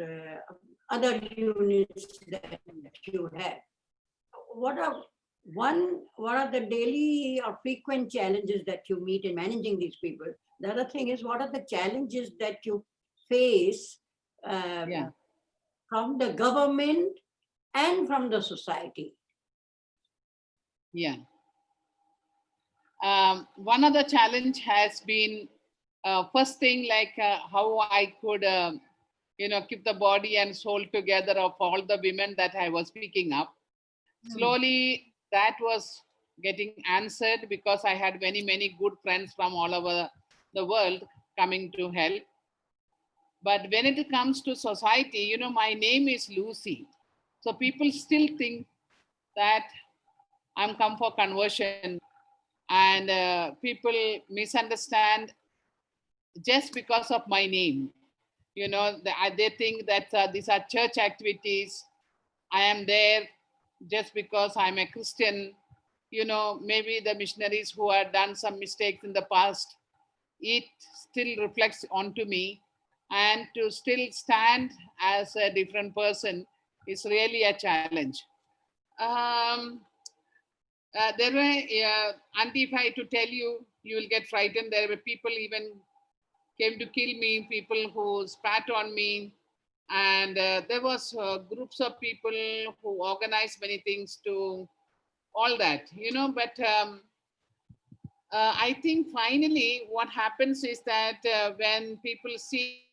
other units that you have. What are the daily or frequent challenges that you meet in managing these people? The other thing is, what are the challenges that you face from the government and from the society? Yeah. One of the challenge has been first thing, like how I could, keep the body and soul together of all the women that I was picking up. Slowly, that was getting answered because I had many good friends from all over the world coming to help. But when it comes to society, my name is Lucy. So people still think that I'm come for conversion, and people misunderstand just because of my name. They think that these are church activities. I am there just because I'm a Christian. Maybe the missionaries who had done some mistakes in the past, it still reflects onto me. And to still stand as a different person is really a challenge. There were, Auntie, if I to tell you, you will get frightened. There were people even came to kill me, people who spat on me. And there was groups of people who organized many things to all that, but I think finally what happens is that when people see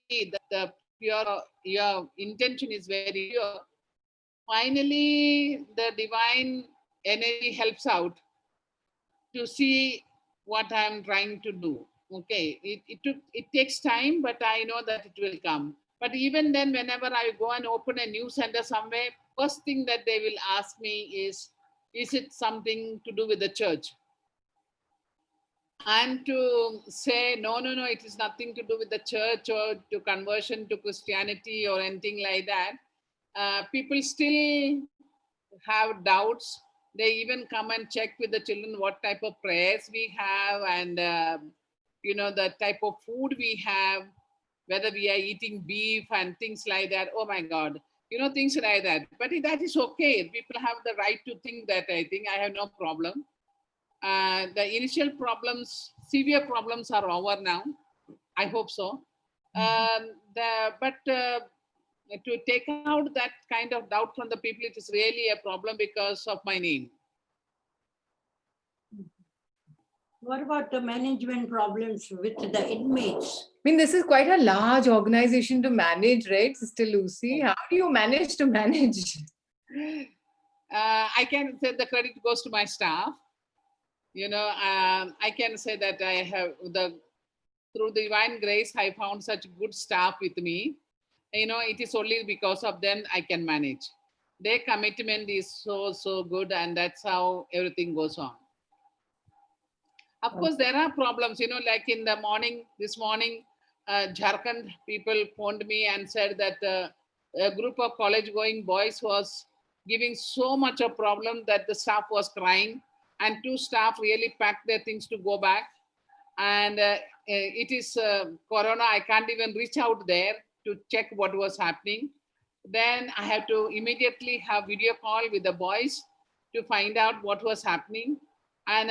that your intention is very pure, finally the divine energy helps out to see what I'm trying to do. Okay, it takes time, but I know that it will come. But even then, whenever I go and open a new center somewhere, first thing that they will ask me is it something to do with the church? And to say, no, it is nothing to do with the church or to conversion to Christianity or anything like that. People still have doubts. They even come and check with the children what type of prayers we have and, the type of food we have, whether we are eating beef and things like that. Oh my God, things like that. But that is okay. People have the right to think that. I think I have no problem. The initial problems, severe problems are over now. I hope so. To take out that kind of doubt from the people, it is really a problem because of my name. What about the management problems with the inmates? I mean, this is quite a large organization to manage, right, Sister Lucy? How do you manage to manage? I can say the credit goes to my staff. I can say that I have through the divine grace, I found such good staff with me. It is only because of them I can manage. their commitment is so good, and that's how everything goes on. Of course, there are problems, like in the morning, this morning, Jharkhand people phoned me and said that a group of college-going boys was giving so much a problem that the staff was crying, and 2 staff really packed their things to go back. And it is Corona, I can't even reach out there to check what was happening. Then I have to immediately have video call with the boys to find out what was happening. And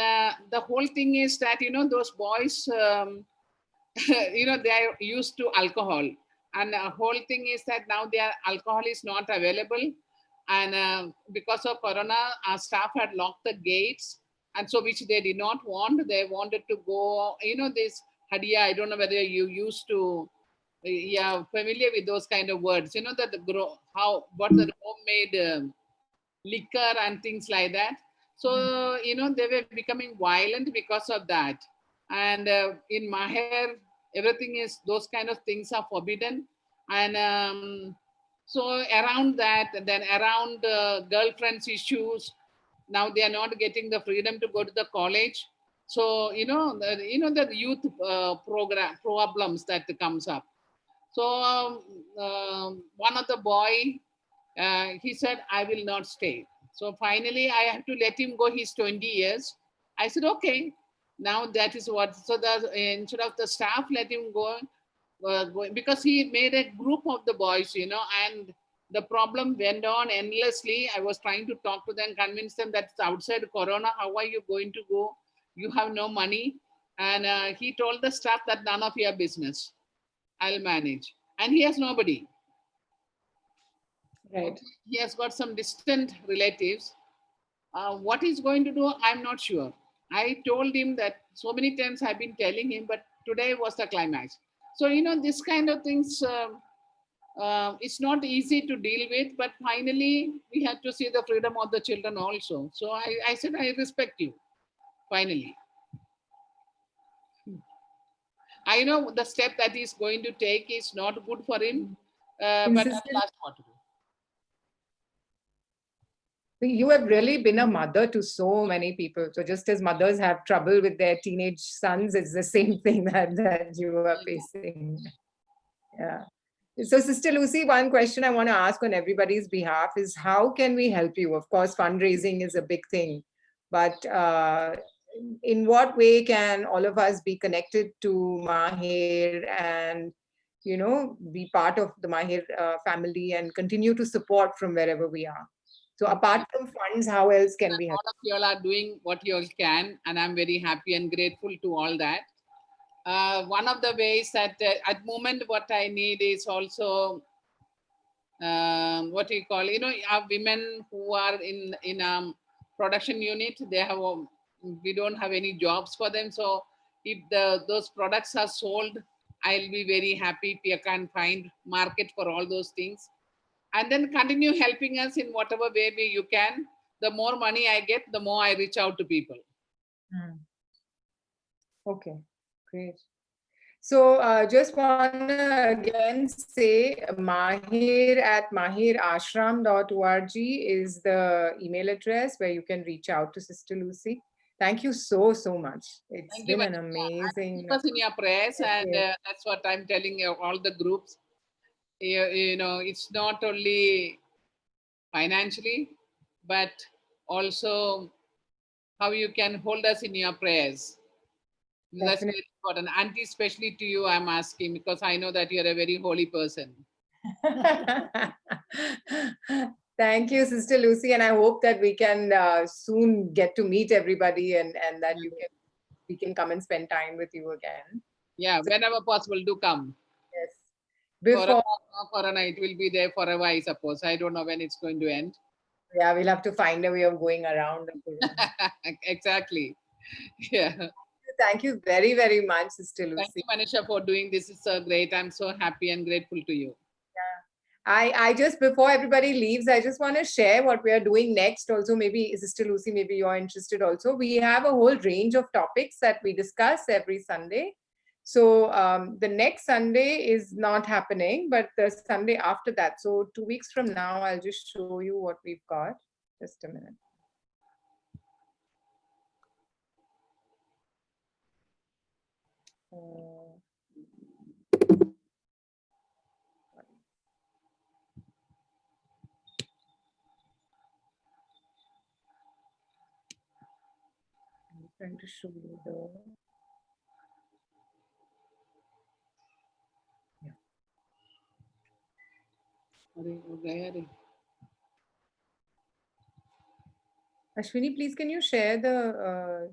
the whole thing is that, those boys, they are used to alcohol. And the whole thing is that now their alcohol is not available. And because of Corona, our staff had locked the gates. And so, which they did not want. They wanted to go, this hadia, I don't know whether you used to, familiar with those kind of words, that what the homemade liquor and things like that. So, they were becoming violent because of that. And in Maher, everything is, those kind of things are forbidden. And so around that, then around girlfriends issues, now they are not getting the freedom to go to the college. So, the youth program problems that comes up. So one of the boy, he said, I will not stay. So finally I have to let him go. He's 20 years. I said, okay, now that is what, so that instead of the staff let him go, because he made a group of the boys, and the problem went on endlessly. I was trying to talk to them, convince them that it's outside Corona. How are you going to go? You have no money. And he told the staff that none of your business. I'll manage. And he has nobody. Right. He has got some distant relatives. What he's going to do, I'm not sure. I told him that so many times I've been telling him, but today was the climax. So, this kind of things, it's not easy to deal with, but finally we had to see the freedom of the children also. So I said, I respect you, finally. I know the step that he's going to take is not good for him, but that's what to do. You have really been a mother to so many people. So just as mothers have trouble with their teenage sons, it's the same thing that you are facing. Yeah. So Sister Lucy, one question I want to ask on everybody's behalf is, how can we help you? Of course, fundraising is a big thing, but in what way can all of us be connected to Maher and, be part of the Maher family and continue to support from wherever we are? So apart from funds, how else can we help? All of you all are doing what you all can, and I'm very happy and grateful to all that. One of the ways that at the moment what I need is also what you call, women who are in production unit. They have we don't have any jobs for them. So if those products are sold, I'll be very happy if you can find market for all those things. And then continue helping us in whatever way you can. The more money I get, the more I reach out to people. Okay, great. So just want to again say mahir@mahirashram.org is the email address where you can reach out to Sister Lucy. Thank you so much. It's been an amazing. Keep us in your prayers, and that's what I'm telling you, all the groups. It's not only financially, but also how you can hold us in your prayers. That's very important. Auntie, especially to you, I'm asking, because I know that you're a very holy person. Thank you, Sister Lucy. And I hope that we can soon get to meet everybody and that we can come and spend time with you again. Yeah, whenever possible, do come. Yes. Before Corona, it will be there forever, I suppose. I don't know when it's going to end. Yeah, we'll have to find a way of going around. Exactly. Yeah. Thank you very, very much, Sister Lucy. Thank you, Manisha, for doing this. It's so great. I'm so happy and grateful to you. Yeah. I just, before everybody leaves, I just want to share what we are doing next. Also, maybe Sister Lucy, maybe you're interested also. We have a whole range of topics that we discuss every Sunday. So the next Sunday is not happening, but the Sunday after that. So 2 weeks from now, I'll just show you what we've got. Just a minute. I'm trying to show you the. Ashwini, please can you share the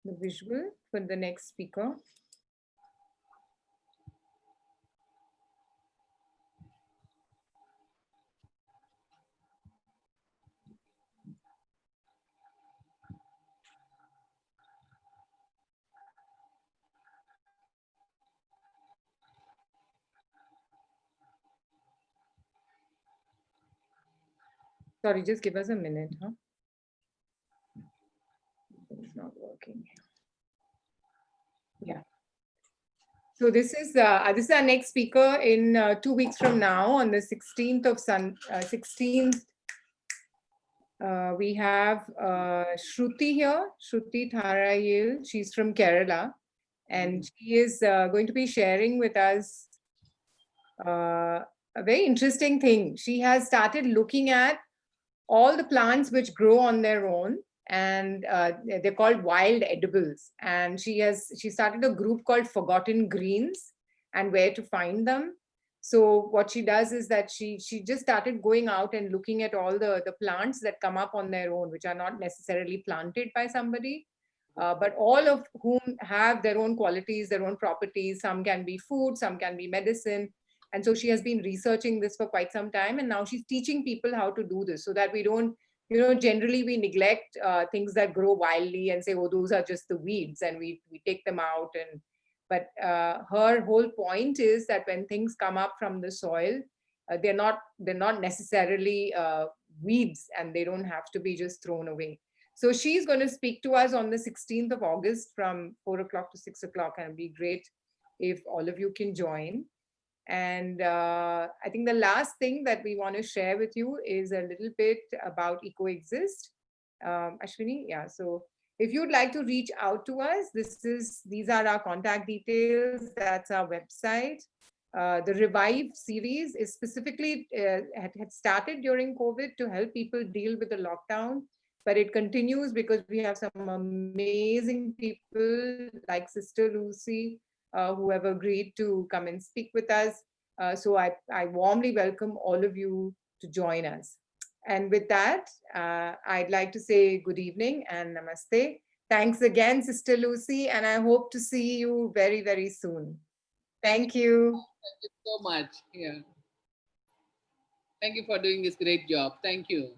visual for the next speaker? Sorry, just give us a minute, huh? It's not working. Yeah. So this is our next speaker in 2 weeks from now on the 16th of 16th. We have Shruti here, Shruti Tharayil. She's from Kerala, and she is going to be sharing with us a very interesting thing. She has started looking at all the plants which grow on their own, and they're called wild edibles. And she started a group called Forgotten Greens and where to find them. So what she does is that she just started going out and looking at all the plants that come up on their own, which are not necessarily planted by somebody, but all of whom have their own qualities, their own properties. Some can be food, some can be medicine. And so she has been researching this for quite some time, and now she's teaching people how to do this so that we don't, generally we neglect things that grow wildly and say, oh, those are just the weeds, and we take them out. But her whole point is that when things come up from the soil, they're not necessarily weeds, and they don't have to be just thrown away. So she's going to speak to us on the 16th of August from 4 o'clock to 6 o'clock, and it'd be great if all of you can join. And I think the last thing that we want to share with you is a little bit about EcoExist. Ashwini, yeah. So if you'd like to reach out to us, these are our contact details. That's our website. The Revive series is specifically had started during COVID to help people deal with the lockdown, but it continues because we have some amazing people like Sister Lucy, who have agreed to come and speak with us. So I warmly welcome all of you to join us. And with that, I'd like to say good evening and namaste. Thanks again, Sister Lucy, and I hope to see you very, very soon. Thank you. Thank you so much. Yeah. Thank you for doing this great job. Thank you.